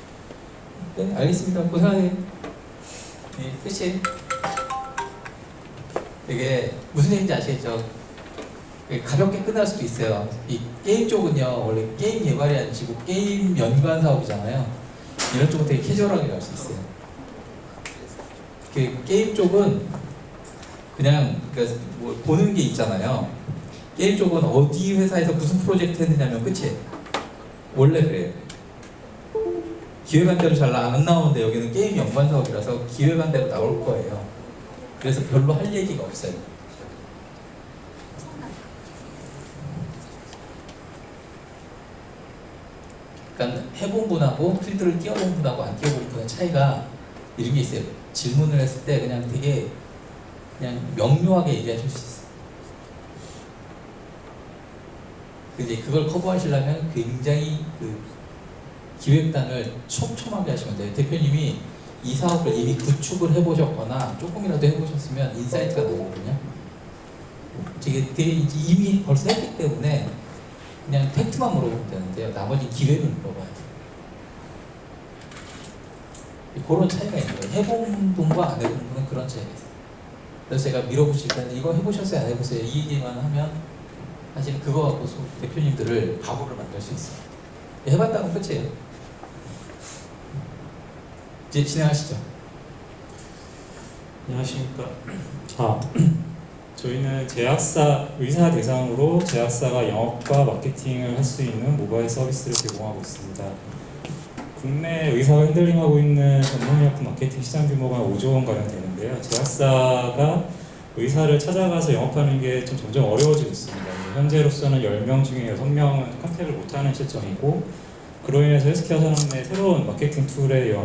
네, 알겠습니다. 고생하세요. 네, 끝이에요. 이게 무슨 얘기인지 아시겠죠? 가볍게 끝날 수도 있어요. 이 게임 쪽은요, 원래 게임 개발이 아니고 게임 연관 사업이잖아요. 이런 쪽은 되게 캐주얼하게 갈 수 있어요. 게임 쪽은 그냥 뭐 보는 게 있잖아요. 게임 쪽은 어디 회사에서 무슨 프로젝트 했느냐면 끝이에요. 원래 그래요. 기획안 대로 잘 안 나오는데 여기는 게임 연관 사업이라서 기획안 대로 나올 거예요. 그래서 별로 할 얘기가 없어요. 그러니까 해본 분하고 필드를 뛰어본 분하고 안 뛰어본 분의 차이가 이런 게 있어요. 질문을 했을 때 그냥 되게 그냥 명료하게 얘기하실 수 있어요. 이제 그걸 커버하시려면 굉장히 기획단을 촘촘하게 하시면 돼요. 대표님이 이 사업을 이미 구축을 해보셨거나 조금이라도 해보셨으면 인사이트가 나오거든요. 되게 이미 벌써 했기 때문에 그냥 팩트만 물어보면 되는데요. 나머지 기획을 물어봐야 돼요. 그런 차이가 있는 거예요. 해본 분과 안 해본 분은 그런 차이가 있어요. 그래서 제가 밀어붙일 때는 이거 해보셨어요? 안 해보세요? 이 얘기만 하면 사실 그거 갖고 대표님들을 바보를 만들 수 있어요. 해봤다고 끝이에요. 이제 진행하시죠. 안녕하십니까. 자, 저희는 제약사 의사 대상으로 제약사가 영업과 마케팅을 할 수 있는 모바일 서비스를 제공하고 있습니다. 국내 의사가 핸들링하고 있는 전문의약품 마케팅 시장 규모가 5조 원 가량 되는데요. 제약사가 의사를 찾아가서 영업하는 게 좀 점점 어려워지고 있습니다. 현재로서는 10명 중에 6명은 컨택을 못하는 실정이고, 그로 인해서 헬스케어 산업의 새로운 마케팅 툴의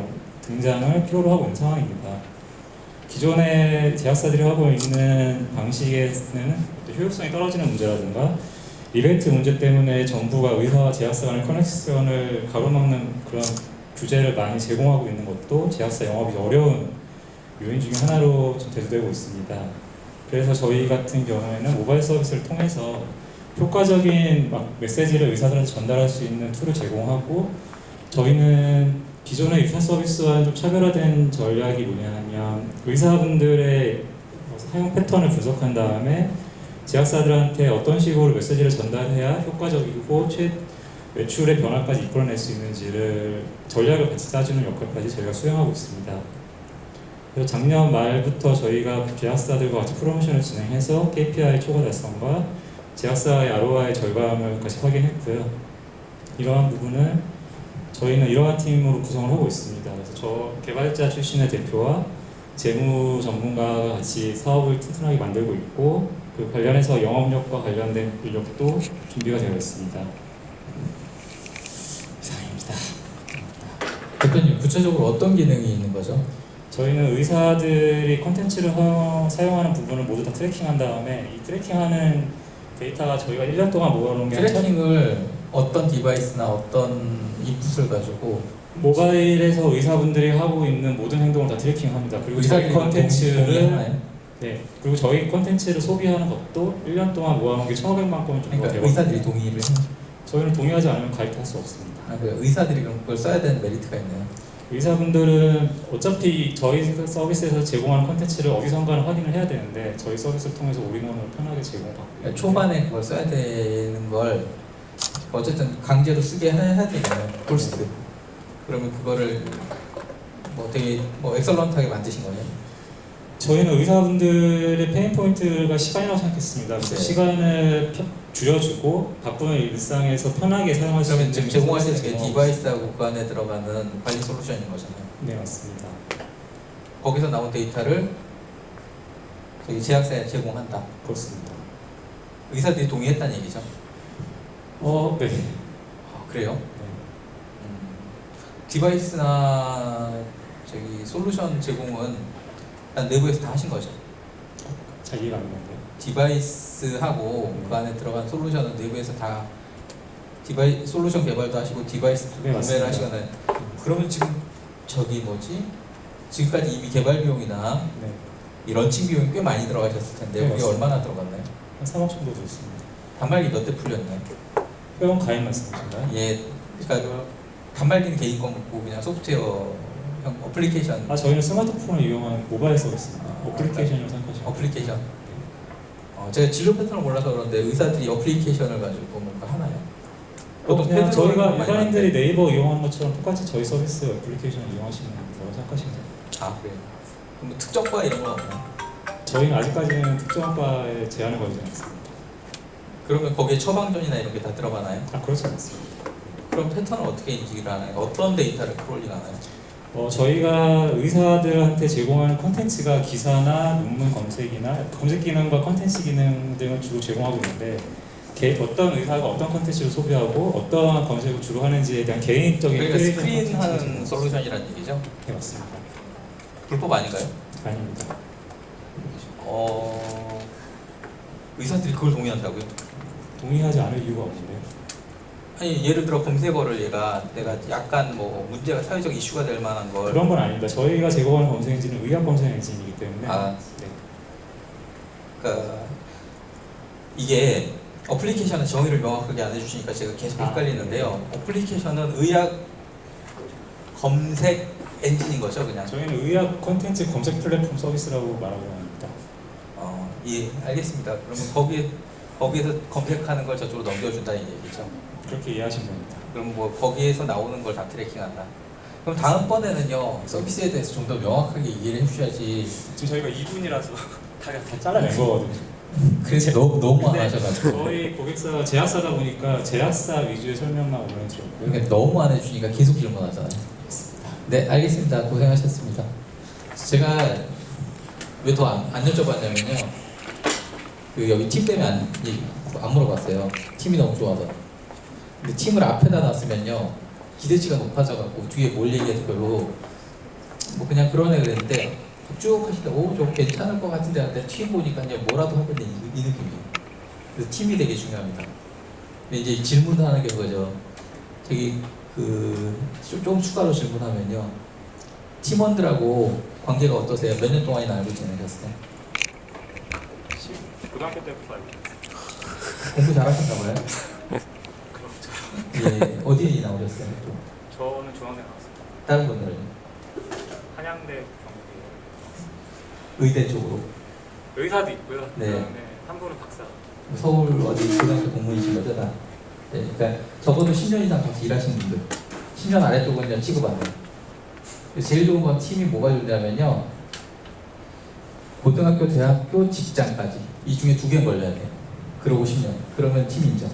등장을 필요로 하고 있는 상황입니다. 기존의 제약사들이 하고 있는 방식에는 효율성이 떨어지는 문제라든가 이벤트 문제 때문에 정부가 의사와 제약사 간의 커넥션을 가로막는 그런 규제를 많이 제공하고 있는 것도 제약사 영업이 어려운 요인 중에 하나로 좀 대두되고 있습니다. 그래서 저희 같은 경우에는 모바일 서비스를 통해서 효과적인 메시지를 의사들한테 전달할 수 있는 툴을 제공하고, 저희는 기존의 의사 서비스와는 좀 차별화된 전략이 뭐냐 하면 의사분들의 사용 패턴을 분석한 다음에 제약사들한테 어떤 식으로 메시지를 전달해야 효과적이고 매출의 변화까지 이끌어낼 수 있는지를 전략을 같이 짜주는 역할까지 저희가 수행하고 있습니다. 그래서 작년 말부터 저희가 제약사들과 같이 프로모션을 진행해서 KPI 초과 달성과 제약사의 ROI 절감을 같이 확인했고요. 이러한 부분을 저희는 이러한 팀으로 구성을 하고 있습니다. 그래서 저 개발자 출신의 대표와 재무 전문가가 같이 사업을 튼튼하게 만들고 있고, 그 관련해서 영업력과 관련된 인력도 준비가 되어 있습니다. 이상입니다. 대표님, 구체적으로 어떤 기능이 있는 거죠? 저희는 의사들이 콘텐츠를 사용하는 부분을 모두 다 트래킹한 다음에 이 트래킹하는 데이터가 저희가 1년 동안 모아놓은 게 트래킹을 어떤 디바이스나 어떤 인풋을 가지고 모바일에서 의사분들이 하고 있는 모든 행동을 다 트래킹합니다. 그리고 저희 콘텐츠를 그리고 저희 콘텐츠를 소비하는 것도 1년 동안 모아놓은 게 1,500만 건 정도 그러니까 되거든요. 의사들이 동의를 해요? 저희는 동의하지 않으면 가입할 수 없습니다. 그 의사들이 그럼 그걸 써야 되는 메리트가 있나요? 의사분들은 어차피 저희 서비스에서 제공하는 콘텐츠를 어디선가는 확인을 해야 되는데 저희 서비스를 통해서 올인원을 편하게 제공받고 그러니까 초반에 그걸 써야 되는 걸 어쨌든 강제로 쓰게 해야 되잖아요. 콜스트. 그러면 그거를 뭐 되게 엑설런트하게 만드신 거예요? 저희는 의사분들의 페인 포인트가 시간이라고 생각했습니다. 그래서 시간을 줄여주고 바쁜 일상에서 편하게 사용할 수 있는 지금 제공하시는 게 디바이스하고 그 안에 들어가는 관리 솔루션인 거잖아요. 네, 맞습니다. 거기서 나온 데이터를 저희 제약사에 제공한다. 그렇습니다. 의사들이 동의했다는 얘기죠? 네. 그래요? 네. 디바이스나 솔루션 제공은 일단 내부에서 다 하신 거죠? 잘 이해가 안 되는데요. 디바이스하고 그 안에 들어간 솔루션은 내부에서 다 솔루션 개발도 하시고 디바이스 구매를 하시거나. 그러면 지금 지금까지 이미 개발 비용이나 이 런칭 비용이 꽤 많이 들어가셨을 텐데 그게 얼마나 들어갔나요? 한 3억 정도 들었습니다. 단말기 몇 대 풀렸나요? 회원 가입 말씀이신가요? 예, 그러니까 단말기는 개인 거 먹고 그냥 소프트웨어 어플리케이션. 저희는 스마트폰을 이용한 모바일 서비스입니다. 어플리케이션이라고 생각하시면. 어플리케이션. 제가 진료 패턴을 몰라서 그런데 의사들이 어플리케이션을 가지고 뭔가 하나요? 그냥 저희가 일반인들이 네이버 이용하는 것처럼 똑같이 저희 서비스 어플리케이션을 이용하시는 거라고 생각하시면 돼요. 그래요? 그럼 특정과 이런 건 없나요? 저희는 아직까지는 특정과에 제한을 걸지 않습니다. 그러면 거기에 처방전이나 이런 게 다 들어가나요? 그렇지 않습니다. 그럼 패턴을 어떻게 인식을 하나요? 어떤 데이터를 크롤링 하나요? 저희가 의사들한테 제공하는 콘텐츠가 기사나 논문 검색이나 검색 기능과 콘텐츠 기능 등을 주로 제공하고 있는데 어떤 의사가 어떤 콘텐츠를 소비하고 어떠한 검색을 주로 하는지에 대한 개인적인 그러니까 스크린하는 솔루션이라는 얘기죠? 네, 맞습니다. 불법 아닌가요? 아닙니다. 의사들이 그걸 동의한다고요? 동의하지 않을 이유가 없는데요. 아니 예를 들어 검색어를 내가 약간 문제가 사회적 이슈가 될 만한 걸 그런 건 아닙니다. 저희가 제공하는 검색 엔진은 의학 검색 엔진이기 때문에 네. 그러니까 이게 어플리케이션은 정의를 명확하게 안 해주시니까 제가 계속 헷갈리는데요. 어플리케이션은 의학 검색 엔진인 거죠, 그냥? 저희는 의학 콘텐츠 검색 플랫폼 서비스라고 말하고 합니다. 예, 알겠습니다. 그러면 거기에서 검색하는 걸 저쪽으로 넘겨준다는 얘기죠. 그렇게 이해하시면 됩니다. 그럼 거기에서 나오는 걸 다 트래킹한다. 그럼 다음번에는요 서비스에 대해서 좀 더 명확하게 얘기를 해주셔야지. 지금 저희가 2분이라서 다 잘라낸 거거든요. 그래서 너무 안 근데 하셔가지고. 저희 고객사가 제약사다 보니까 제약사 위주의 설명만 오면 좀. 그러니까 너무 안 해주니까 계속 질문하잖아요. 네, 알겠습니다. 고생하셨습니다. 제가 왜 더 안 여쭤봤냐면요. 그 여기 팀 때문에 안 물어봤어요. 팀이 너무 좋아서. 근데 팀을 앞에다 놨으면요 기대치가 높아져갖고 뒤에 뭘 얘기해도 별로 뭐 그냥 그러네 그랬는데 쭉 하시다 좀 괜찮을 것 같은데 하는데 팀 보니까 이제 뭐라도 하겠네 이 느낌이에요. 그래서 팀이 되게 중요합니다. 근데 이제 질문하는 게 그거죠. 저기 좀 추가로 질문하면요. 팀원들하고 관계가 어떠세요? 몇 년 동안이나 알고 지내셨어요? 고등학교 때부터 알고 있어요. 공부 잘하셨나 봐요. 예, 어디 나오셨어요? 또? 저는 중앙대 나왔어요. 다른 분들은? 한양대 경북대. 의대 쪽으로? 의사도 있고요. 네. 그다음에 한 분은 박사. 서울 어디 고등학교 공무원이신 거죠? 다? 네, 그러니까 적어도 10년 이상 같이 일하시는 분들 10년 아래쪽은 그냥 취급 안 해요. 제일 좋은 건 팀이 뭐가 좋냐면요 고등학교, 대학교, 직장까지 이 중에 2개 걸려야 돼요. 그러고 10년 그러면 팀 인정.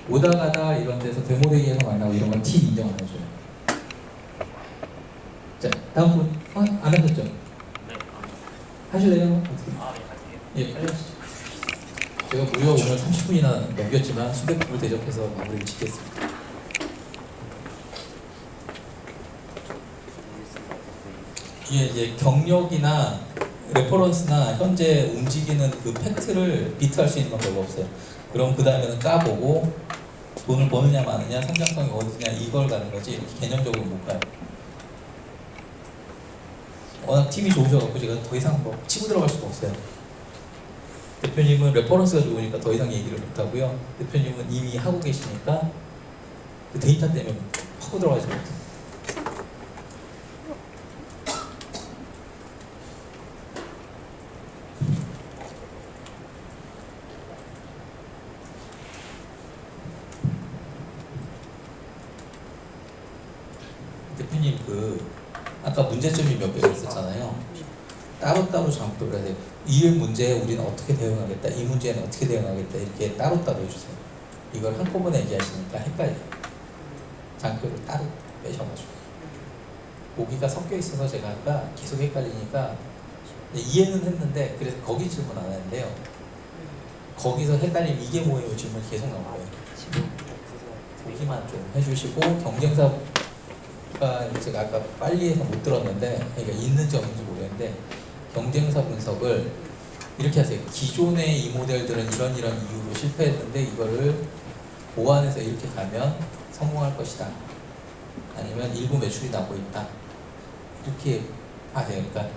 오다 가다 이런 데서 데모데이에서 만나고 이런 건 팀 인정 안 해줘요. 자 다음 분 안 하셨죠? 네. 하실래요? 어떻게? 네, 할게요. 예, 빨리 하시죠. 제가 무려 오늘 30분이나 넘겼지만 수백분을 대접해서 마무리를 짓겠습니다. 이게 이제 경력이나 레퍼런스나 현재 움직이는 그 팩트를 비트할 수 있는 건 별로 없어요. 그럼 그 다음에는 까보고 돈을 버느냐 마느냐, 성장성이 어디냐 이걸 가는 거지 이렇게 개념적으로 못 가요. 워낙 팀이 좋으셔갖고 제가 더 이상 뭐 치고 들어갈 수가 없어요. 대표님은 레퍼런스가 좋으니까 더 이상 얘기를 못하고요. 대표님은 이미 하고 계시니까 그 데이터 때문에 하고 들어가지 못해요. 대표님 아까 문제점이 몇 개가 있었잖아요. 따로따로 장표를 해야 돼요. 이 문제에 우리는 어떻게 대응하겠다, 이 문제에는 어떻게 대응하겠다 이렇게 따로따로 해주세요. 이걸 한꺼번에 얘기하시니까 헷갈려요. 장표를 따로 빼셔가지고 보기가 섞여 있어서 제가 아까 계속 헷갈리니까 이해는 했는데 그래서 거기 질문 안 했는데요. 거기서 헷갈리면 이게 뭐예요 질문이 계속 나올 거예요. 보기만 좀 해주시고 경쟁사 제가 아까 빨리 해서 못 들었는데 그러니까 있는지 없는지 모르겠는데 경쟁사 분석을 이렇게 하세요. 기존의 이 모델들은 이런 이유로 실패했는데 이거를 보완해서 이렇게 가면 성공할 것이다. 아니면 일부 매출이 나고 있다. 이렇게 하세요. 그러니까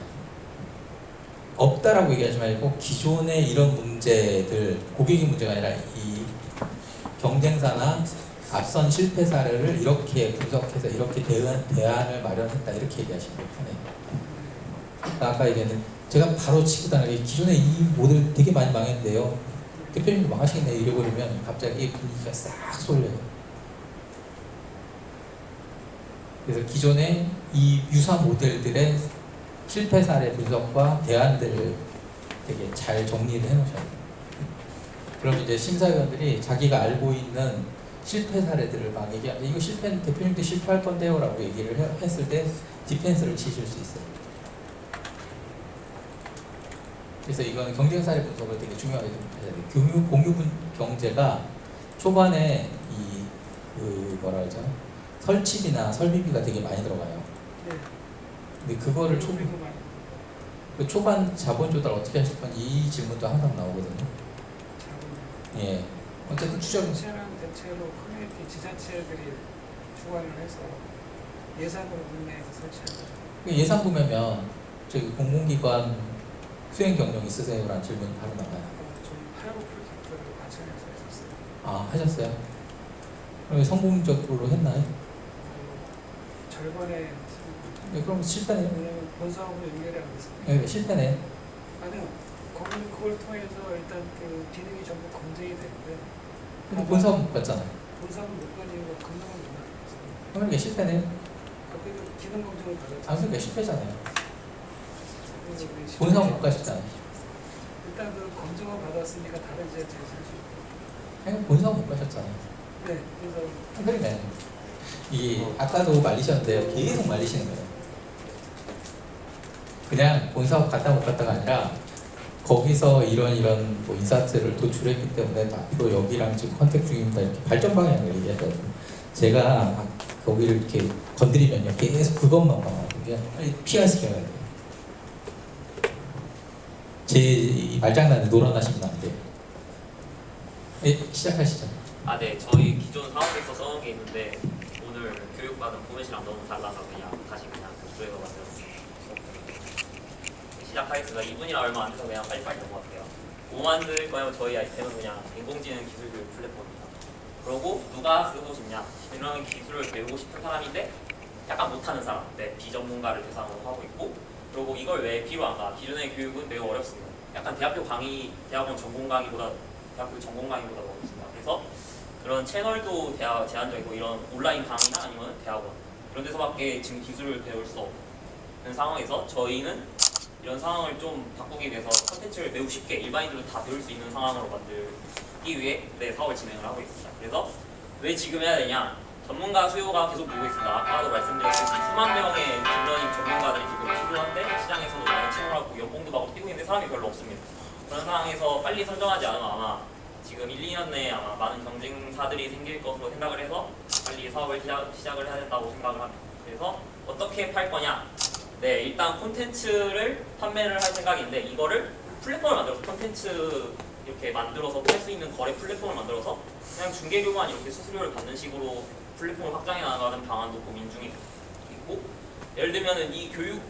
없다라고 얘기하지 말고 기존의 이런 문제들, 고객의 문제가 아니라 이 경쟁사나 앞선 실패 사례를 이렇게 분석해서 이렇게 대안을 마련했다 이렇게 얘기하시는 게 편해요. 아까 얘기했는데 제가 바로 치고 다니게 기존에 이 모델 되게 많이 망했는데요. 대표님도 망하시겠네 이래버리면 갑자기 분위기가 싹 쏠려요. 그래서 기존에 이 유사 모델들의 실패 사례 분석과 대안들을 되게 잘 정리를 해놓으셔야 돼요. 그럼 이제 심사위원들이 자기가 알고 있는 실패 사례들을 막 얘기하면 이거 실패는 대표님도 실패할 건데요 라고 얘기를 했을 때 디펜스를 치실 수 있어요. 그래서 이건 경쟁 사례 분석을 되게 중요하게 해야 돼요. 공유 경제가 초반에 뭐라 그러죠? 설치비나 설비비가 되게 많이 들어가요. 근데 그거를 초반 자본 조달 어떻게 하실 건지 이 질문도 항상 나오거든요. 예. 어쨌든 추정 대체로 커뮤니티 지자체들이 주관을 해서 예산으로 분배해서 설치하는. 예산 보면 저기 공공기관 수행 경력 있으세요라는 질문이 바로 나와요. 좀 파이로 프로젝트를 과천에서 했었어요. 아 하셨어요? 그럼 성공적으로 했나요? 절반에. 네, 그럼 실패네요. 본사하고 연결이 안 됐어요. 네, 실패네. 아니요. 그걸 통해서 일단 그 기능이 전부 검증이 됐고요. 근데 본사는 못 갔잖아요. 본사는 못 간 이유가 금융을 못 갔어요. 그러면 이게 실패네요. 그때도 기능 검증을 받았죠. 장수가 실패잖아요. 그래서 우리 본사업 못 가시잖아요. 일단 그 검증을 받았으니까 다른 이제 본사업 못 가셨잖아요. 네, 그래서 그러니까요. 이게 아까도 말리셨는데요. 계속 말리시는 거예요. 그냥 본사업 갔다 못 갔다가 아니라 거기서 이런 뭐 인사트를 도출했기 때문에 앞으로 여기랑 지금 컨택 중입니다. 이렇게 발전 방향을 얘기하거든요. 제가 막 거기를 이렇게 건드리면요. 계속 그것만 봐요. 빨리 피하시켜야 돼요. 제 말장난에 놀아나시면 안 돼요. 네, 시작하시죠. 네, 저희 기존 사업에서 써놓은 게 있는데 오늘 교육받은 포맷이랑 너무 달라서 그냥 다시 그냥 조회가 만들었어요. 시작하겠습니다. 2분이나 얼마 안 돼서 그냥 빨리빨리 넘어갈게요. 뭐 만들 거냐면 저희 아이템은 그냥 인공지능 기술 교육 플랫폼입니다. 그리고 누가 쓰고 싶냐? 이런 기술을 배우고 싶은 사람인데 약간 못하는 사람, 비전문가를 대상으로 하고 있고, 그리고 이걸 왜 필요한가? 기존의 교육은 매우 어렵습니다. 약간 대학원 전공 강의보다 대학교 전공 강의보다 어렵습니다. 그래서 그런 채널도 제한적이고 이런 온라인 강의나 아니면 대학원 이런 데서밖에 지금 기술을 배울 수 없는 상황에서 저희는 이런 상황을 좀 바꾸기 위해서 컨텐츠를 매우 쉽게 일반인들도 다 배울 수 있는 상황으로 만들기 위해 사업을 진행을 하고 있습니다. 그래서 왜 지금 해야 되냐? 전문가 수요가 계속 늘고 있습니다. 아까도 말씀드렸듯이 수만 명의 딥러닝 전문가들이 지금 필요한데 시장에서도 많이 채용하고 연봉도 받고 뛰고 있는데 사람이 별로 없습니다. 그런 상황에서 빨리 선정하지 않으면 아마 지금 1, 2년 내에 아마 많은 경쟁사들이 생길 것으로 생각을 해서 빨리 사업을 시작을 해야 된다고 생각을 합니다. 그래서 어떻게 팔 거냐? 일단 콘텐츠를 판매를 할 생각인데 이거를 플랫폼을 만들어서 콘텐츠 이렇게 만들어서 팔 수 있는 거래 플랫폼을 만들어서 그냥 중개료만 이렇게 수수료를 받는 식으로 플랫폼을 확장해 나가는 방안도 고민 중에 있고, 예를 들면은 이 교육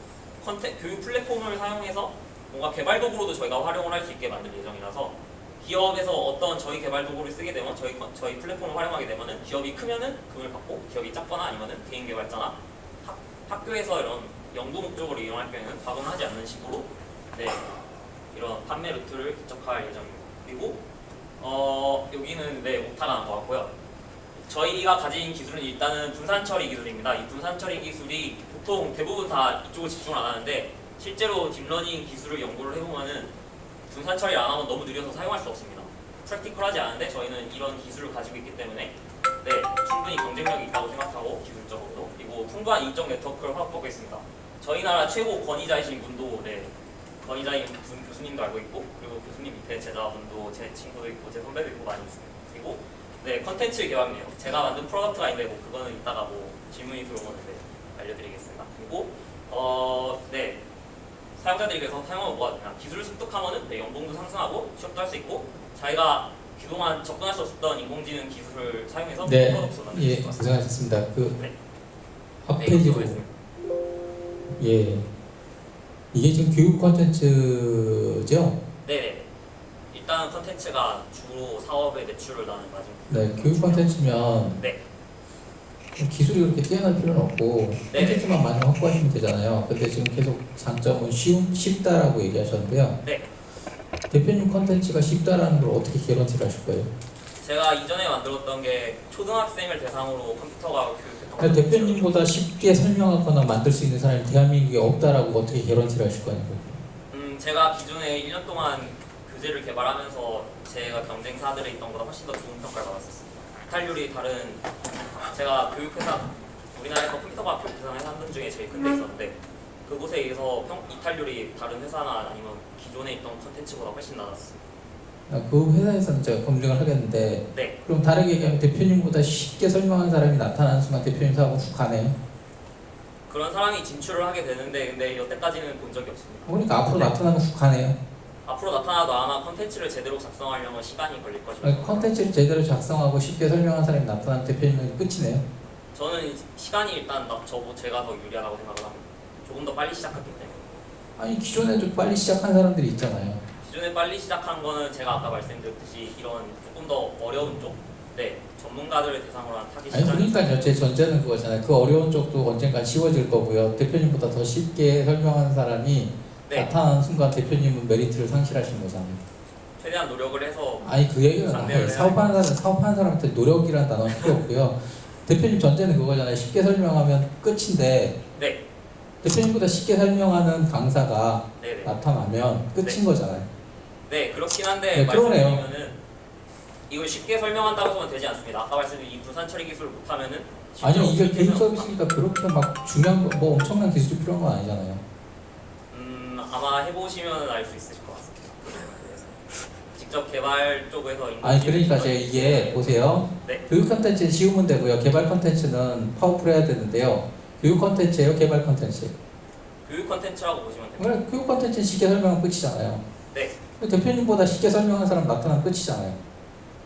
플랫폼을 사용해서 뭔가 개발 도구로도 저희가 활용을 할 수 있게 만들 예정이라서 기업에서 어떤 저희 개발 도구를 쓰게 되면 저희 플랫폼을 활용하게 되면은 기업이 크면은 금을 받고 기업이 작거나 아니면은 개인 개발자나 학교에서 이런 연구 목적으로 이용할 경우에는 과금하지 않는 식으로 이런 판매 루트를 개척할 예정입니다. 그리고 여기는 오타가 난 것 같고요. 저희가 가진 기술은 일단은 분산 처리 기술입니다. 이 분산 처리 기술이 보통 대부분 다 이쪽을 집중을 안 하는데 실제로 딥러닝 기술을 연구를 해보면은 분산 처리를 안 하면 너무 느려서 사용할 수 없습니다. 프랙티컬하지 않은데 저희는 이런 기술을 가지고 있기 때문에 충분히 경쟁력이 있다고 생각하고 기술적으로 그리고 풍부한 인적 네트워크를 확보하고 있습니다. 저희 나라 최고 권위자이신 분도 권위자인 분 교수님도 알고 있고 그리고 교수님 밑에 제자분도 제 친구도 있고 제 선배도 있고 많이 있습니다. 그리고 컨텐츠 개발이에요. 제가 만든 프로덕트가 있는데 그거는 이따가 질문이 들어오면 알려드리겠습니다. 그리고 사용자들에게서 사용하면 뭐가 되냐? 기술을 습득하면은 연봉도 상승하고 취업도 할 수 있고 자기가 그동안 접근할 수 없었던 인공지능 기술을 사용해서 프로덕트를 만들 수 있습니다. 고생하셨습니다. 앞페이지로 이게 지금 교육 콘텐츠죠? 네네. 일단 컨텐츠가 주로 사업의 매출을 나는 과정. 교육 콘텐츠면 기술이 그렇게 뛰어날 필요는 없고 콘텐츠만 많이 확보하시면 되잖아요. 근데 지금 계속 장점은 쉽다라고 얘기하셨는데요. 대표님 콘텐츠가 쉽다라는 걸 어떻게 개런티를 하실 거예요? 제가 이전에 만들었던 게 초등학생을 대상으로 컴퓨터가 교육했던 대표님보다 쉽게 설명하거나 만들 수 있는 사람이 대한민국에 없다라고 어떻게 개런티를 하실 거냐고요? 제가 기존에 1년 동안 교재를 개발하면서 제가 경쟁사들에 있던 것보다 훨씬 더 좋은 평가를 받았었습니다. 이탈률이 다른 제가 교육회사 우리나라에서 컴퓨터가 교육회사 한 분 중에 제일 큰 데 있었는데 그곳에 의해서 이탈률이 다른 회사나 아니면 기존에 있던 컨텐츠보다 훨씬 낮았어요. 그 회사에서는 제가 검증을 하겠는데 그럼 다르게 얘기하면 대표님보다 쉽게 설명한 사람이 나타나는 순간 대표님 사업은 훅 가네요? 그런 사람이 진출을 하게 되는데 근데 여태까지는 본 적이 없습니다. 그러니까 앞으로 나타나면 훅 가네요? 앞으로 나타나도 아마 컨텐츠를 제대로 작성하려면 시간이 걸릴 것입니다. 컨텐츠를 제대로 작성하고 쉽게 설명한 사람이 나타나면 대표님은 끝이네요? 저는 시간이 일단 제가 더 유리하다고 생각을 합니다. 조금 더 빨리 시작했기 때문에. 아니 기존에 좀 빨리 시작한 사람들이 있잖아요. 기존에 빨리 시작한 거는 제가 아까 말씀드렸듯이 이런 조금 더 어려운 쪽 전문가들을 대상으로 한 타깃 시장. 그러니까요. 제 전제는 그거잖아요. 그 어려운 쪽도 언젠간 쉬워질 거고요. 대표님보다 더 쉽게 설명하는 사람이 나타나는 순간 대표님은 메리트를 상실하신 거잖아요. 최대한 노력을 해서 그 얘기는 사업하는 사람한테 노력이라는 단어는 필요 없고요. 대표님 전제는 그거잖아요. 쉽게 설명하면 끝인데 네. 대표님보다 쉽게 설명하는 강사가 네네. 나타나면 끝인 거잖아요. 네, 그렇긴 한데 네, 그러네요. 말씀드리면은 이걸 쉽게 설명한다고 해서는 되지 않습니다. 아까 말씀드린 이 분산 처리 기술을 못하면은 아니 이게 교육 실제로 서비스니까 그렇게 막 중요한 거, 뭐 엄청난 기술이 필요한 건 아니잖아요. 아마 해보시면 알 수 있으실 것 같습니다. 그래서 직접 개발 쪽에서 아니 그러니까 제가 이게 보세요. 네. 교육 컨텐츠는 쉬우면 되고요. 개발 컨텐츠는 파워풀해야 되는데요. 교육 컨텐츠예요, 개발 컨텐츠. 교육 컨텐츠라고 보시면 됩니다. 그래, 교육 컨텐츠는 쉽게 설명하면 끝이잖아요. 네. 대표님보다 쉽게 설명한 사람 나타나면 끝이잖아요.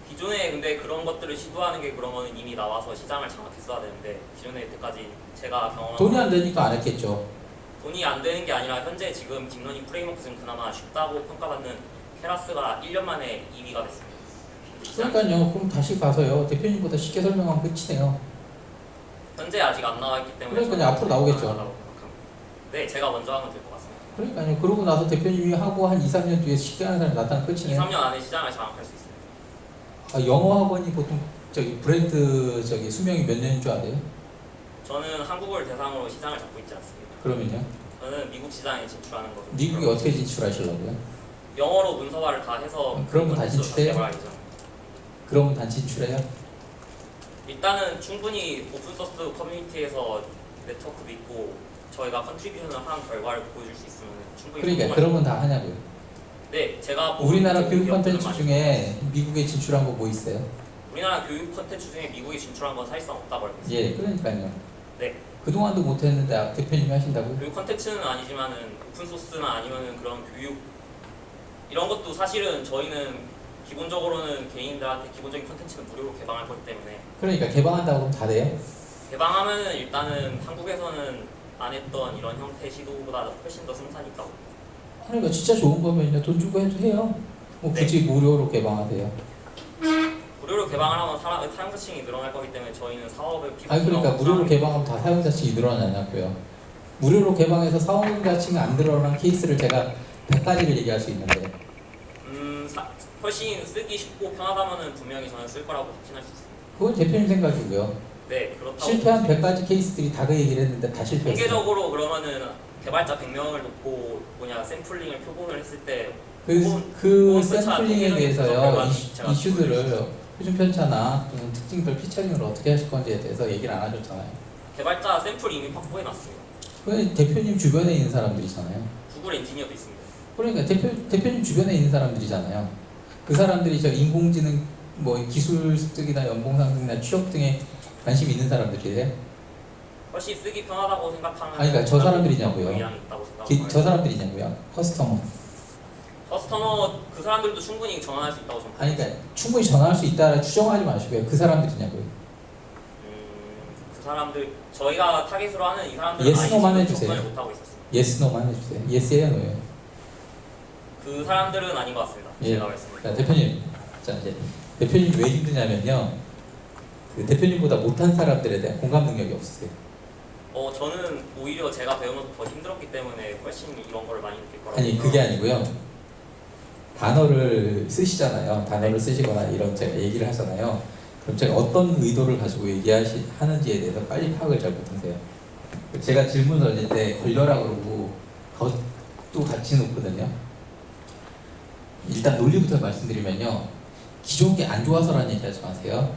기존에 근데 그런 것들을 시도하는 게 그러면 이미 나와서 시장을 장악했어야 되는데 기존에 여태까지 제가 경험한 돈이 안 되니까 안 했겠죠. 돈이 안 되는 게 아니라 현재 지금 딥러닝 프레임워크 중 그나마 쉽다고 평가받는 케라스가 1년 만에 2위가 됐습니다. 그러니까요. 그럼 다시 가서요. 대표님보다 쉽게 설명하면 끝이네요. 현재 아직 안 나와있기 때문에 그러니까요. 앞으로 나오겠죠. 네, 제가 먼저 하면 될 것 같습니다. 그러니까요. 그러고 나서 대표님이 하고 한 2, 3년 뒤에 쉽게 하는 사람이 나타나면 2, 끝이네요. 3년 안에 시장을 장악할 수 있습니다. 아, 영어 학원이 보통 저기 브랜드 저기 수명이 몇 년인 줄 알아요? 저는 한국을 대상으로 시장을 잡고 있지 않습니다. 그러면요? 저는 미국 시장에 진출하는 거죠. 미국에 어떻게 진출하시려고요? 영어로 문서화를 다 해서 그러면 다 진출해요? 개발하기 전. 그러면 다 진출해요? 일단은 충분히 오픈소스 커뮤니티에서 네트워크도 있고 저희가 컨트리뷰션을 한 결과를 보여줄 수 있으면 충분히 그러니까 성공할 그러면 다 하냐고요? 네, 제가 우리나라 보는 교육 기업들은 컨텐츠 많이 중에 미국에 진출한 거 뭐 있어요? 우리나라 교육 컨텐츠 중에 미국에 진출한 건 사실상 없다고 알고 있습니다. 예, 그러니까요. 네. 그동안도 못했는데 대표님이 하신다고요? 교육 컨텐츠는 아니지만은 오픈소스나 아니면은 그런 교육 이런 것도 사실은 저희는 기본적으로는 개인들한테 기본적인 컨텐츠는 무료로 개방할 거기 때문에 그러니까 개방한다고 그러면 다 돼요? 개방하면은 일단은 한국에서는 안 했던 이런 형태의 시도보다 훨씬 더 승산이 있다고. 그러니까 진짜 좋은 거면요 돈 주고 해도 해요. 뭐 굳이 무료로 개방하세요. 무료로 개방을 하면 사용자층이 늘어날 거기 때문에 저희는 사업을 아니 그러니까 무료로 개방하면 다 사용자층이 늘어나냐고요. 무료로 개방해서 사용자층이 안 늘어난 케이스를 제가 100가지를 얘기할 수 있는데 훨씬 쓰기 쉽고 편하다면은 분명히 저는 쓸 거라고 확신할 수 있습니다. 그건 대표님 생각이고요. 네, 그렇다고. 실패한 100가지 케이스들이 다 그 얘기를 했는데 다 실패했어요. 통계적으로 그러면은 개발자 100명을 놓고 생플링을 표본을 했을 때 그 샘플링에 대해서요 이슈들을 표준 편차나 또는 특징별 피처링을 어떻게 하실 건지에 대해서 얘기를 안 하셨잖아요. 개발자 샘플 이미 확보해놨습니다. 그건 대표님 주변에 있는 사람들이잖아요. 구글 엔지니어도 있습니다. 그러니까 대표님 주변에 있는 사람들이잖아요. 그 사람들이 저 인공지능 뭐 기술 습득이나 연봉 상승이나 취업 등에 관심 있는 사람들이에요. 훨씬 쓰기 편하다고 생각하는. 아니 그러니까 저 사람들이냐고요. 저 사람들이냐고요. 커스터머 그 사람들도 충분히 전환할 수 있다고 생각합니다. 아니 그러니까 충분히 전환할 수 있다 추정하지 마시고요. 그 사람들이냐고요. 그 사람들 저희가 타겟으로 하는 이 사람들은 예스노만 해주세요. 접근을 못하고 있었습니다. 예스노만 해주세요. 예스예요, 노예요. 그 사람들은 아닌 것 같습니다. 예. 제가 말씀드린. 자, 대표님. 자, 이제 대표님 왜 힘드냐면요. 그 대표님보다 못한 사람들에 대한 공감 능력이 없으세요. 저는 오히려 제가 배우면서 더 힘들었기 때문에 훨씬 이런 거를 많이 느낄 거라고. 아니, 그게 아니고요. 단어를 쓰시잖아요. 단어를 쓰시거나 이런 제가 얘기를 하잖아요. 그럼 제가 어떤 의도를 가지고 얘기하는지에 대해서 빨리 파악을 잘 못하세요. 제가 질문 던질 때 걸려라 그러고 또 같이 놓거든요. 일단 논리부터 말씀드리면요. 기존 게 안 좋아서라는 얘기 하지 마세요.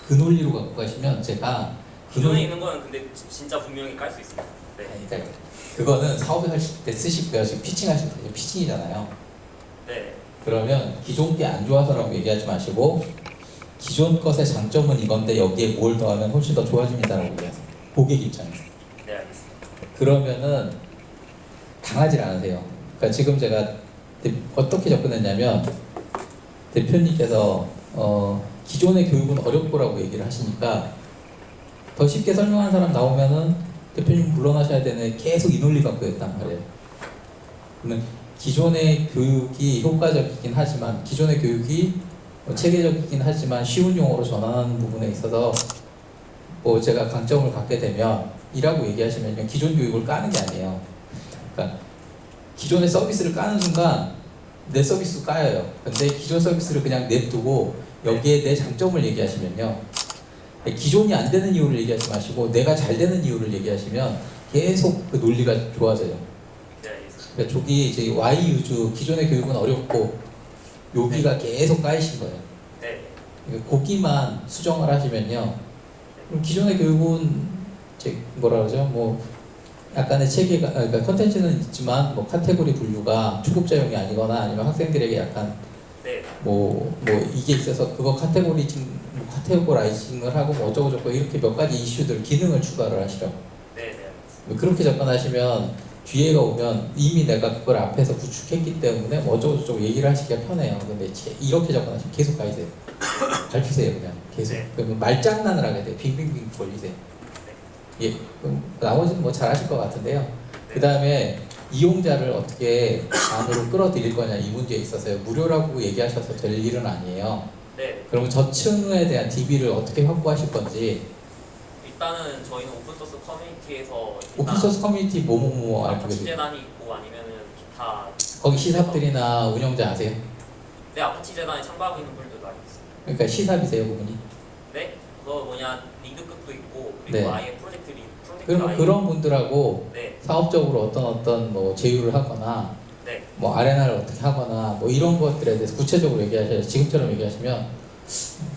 그 논리로 갖고 가시면 제가 기존에 있는 거는 근데 진짜 분명히 깔 수 있습니다. 네. 그러니까 그거는 사업에 하실 때 쓰시고요. 지금 피칭 하실 때 피칭이잖아요. 네. 그러면 기존 게 안 좋아서라고 얘기하지 마시고 기존 것의 장점은 이건데 여기에 뭘 더하면 훨씬 더 좋아집니다라고 얘기하세요. 고객 입장에서. 네, 알겠습니다. 그러면은 당하지 않으세요. 그러니까 지금 제가 어떻게 접근했냐면 대표님께서 기존의 교육은 어렵고라고 얘기를 하시니까 더 쉽게 설명한 사람 나오면은 대표님 물러나셔야 되는 계속 이 논리 갖고 했단 말이에요. 그러면 기존의 교육이 효과적이긴 하지만 기존의 교육이 체계적이긴 하지만 쉬운 용어로 전환하는 부분에 있어서 뭐 제가 강점을 갖게 되면 이라고 얘기하시면요 기존 교육을 까는 게 아니에요. 그러니까 기존의 서비스를 까는 순간 내 서비스 까여요. 근데 기존 서비스를 그냥 냅두고 여기에 내 장점을 얘기하시면요 기존이 안 되는 이유를 얘기하지 마시고 내가 잘 되는 이유를 얘기하시면 계속 그 논리가 좋아져요. 네, 알겠습니다. 그러니까 저기 이제 Y 유주 기존의 교육은 어렵고 여기가 계속 까이신 거예요. 네. 그러니까 거기만 수정을 하시면요. 그럼 기존의 교육은 이제 뭐라 그러죠? 뭐 약간의 체계가 그러니까 컨텐츠는 있지만 뭐 카테고리 분류가 초급자용이 아니거나 아니면 학생들에게 약간 네. 뭐 이게 있어서 그거 카테고라이징을 하고 뭐 어쩌고 저쩌고 이렇게 몇 가지 이슈들 기능을 추가를 하시라고. 네, 네. 그렇게 접근하시면 뒤에가 오면 이미 내가 그걸 앞에서 구축했기 때문에 뭐 어쩌고 저쩌고 얘기를 하시기가 편해요. 근데 이렇게 접근하시면 계속 가이세요. 밟히세요 그냥 계속. 네. 그러면 말장난을 하게 돼요. 빙빙빙 돌리세요. 예, 그럼 나머지는 뭐 잘하실 것 같은데요. 그 다음에 이용자를 어떻게 안으로 끌어들일 거냐 이 문제에 있어서요. 무료라고 얘기하셔서 될 일은 아니에요. 네. 그러면 저층에 대한 DB를 어떻게 확보하실 건지. 일단은 저희는 오픈소스 커뮤니티에서 오픈소스 커뮤니티 뭐뭐뭐 알고 아파치 계세요? 재단이 있고 아니면은 기타 거기 시삽들이나 운영자 아세요? 네, 아파치 재단에 참가하고 있는 분들도 많이 있어요. 그러니까 시삽이세요 그분이? 네? 그거 뭐냐 리드급도 있고 그리고 네. 아예 프로젝트 그러면 그런 분들하고 네. 사업적으로 어떤 뭐 제휴를 하거나 네. 뭐 아레나를 어떻게 하거나 뭐 이런 것들에 대해서 구체적으로 얘기하셔야 지금처럼 얘기하시면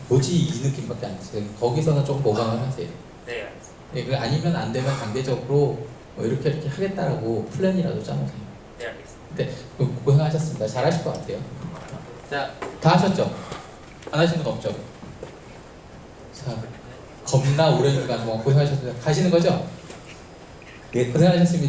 뭐지 이 느낌밖에 안 드세요. 거기서는 조금 보강을 하세요. 네, 알겠습니다. 예, 그 아니면 안 되면 단계적으로 뭐 이렇게 하겠다라고 플랜이라도 짜놓으세요. 네, 알겠습니다. 네, 고생하셨습니다. 잘하실 것 같아요. 자, 다 하셨죠? 안 하신 건 없죠? 자, 겁나 오랜 시간 동안 고생하셨습니다. 가시는 거죠? 예, 고생하셨습니다.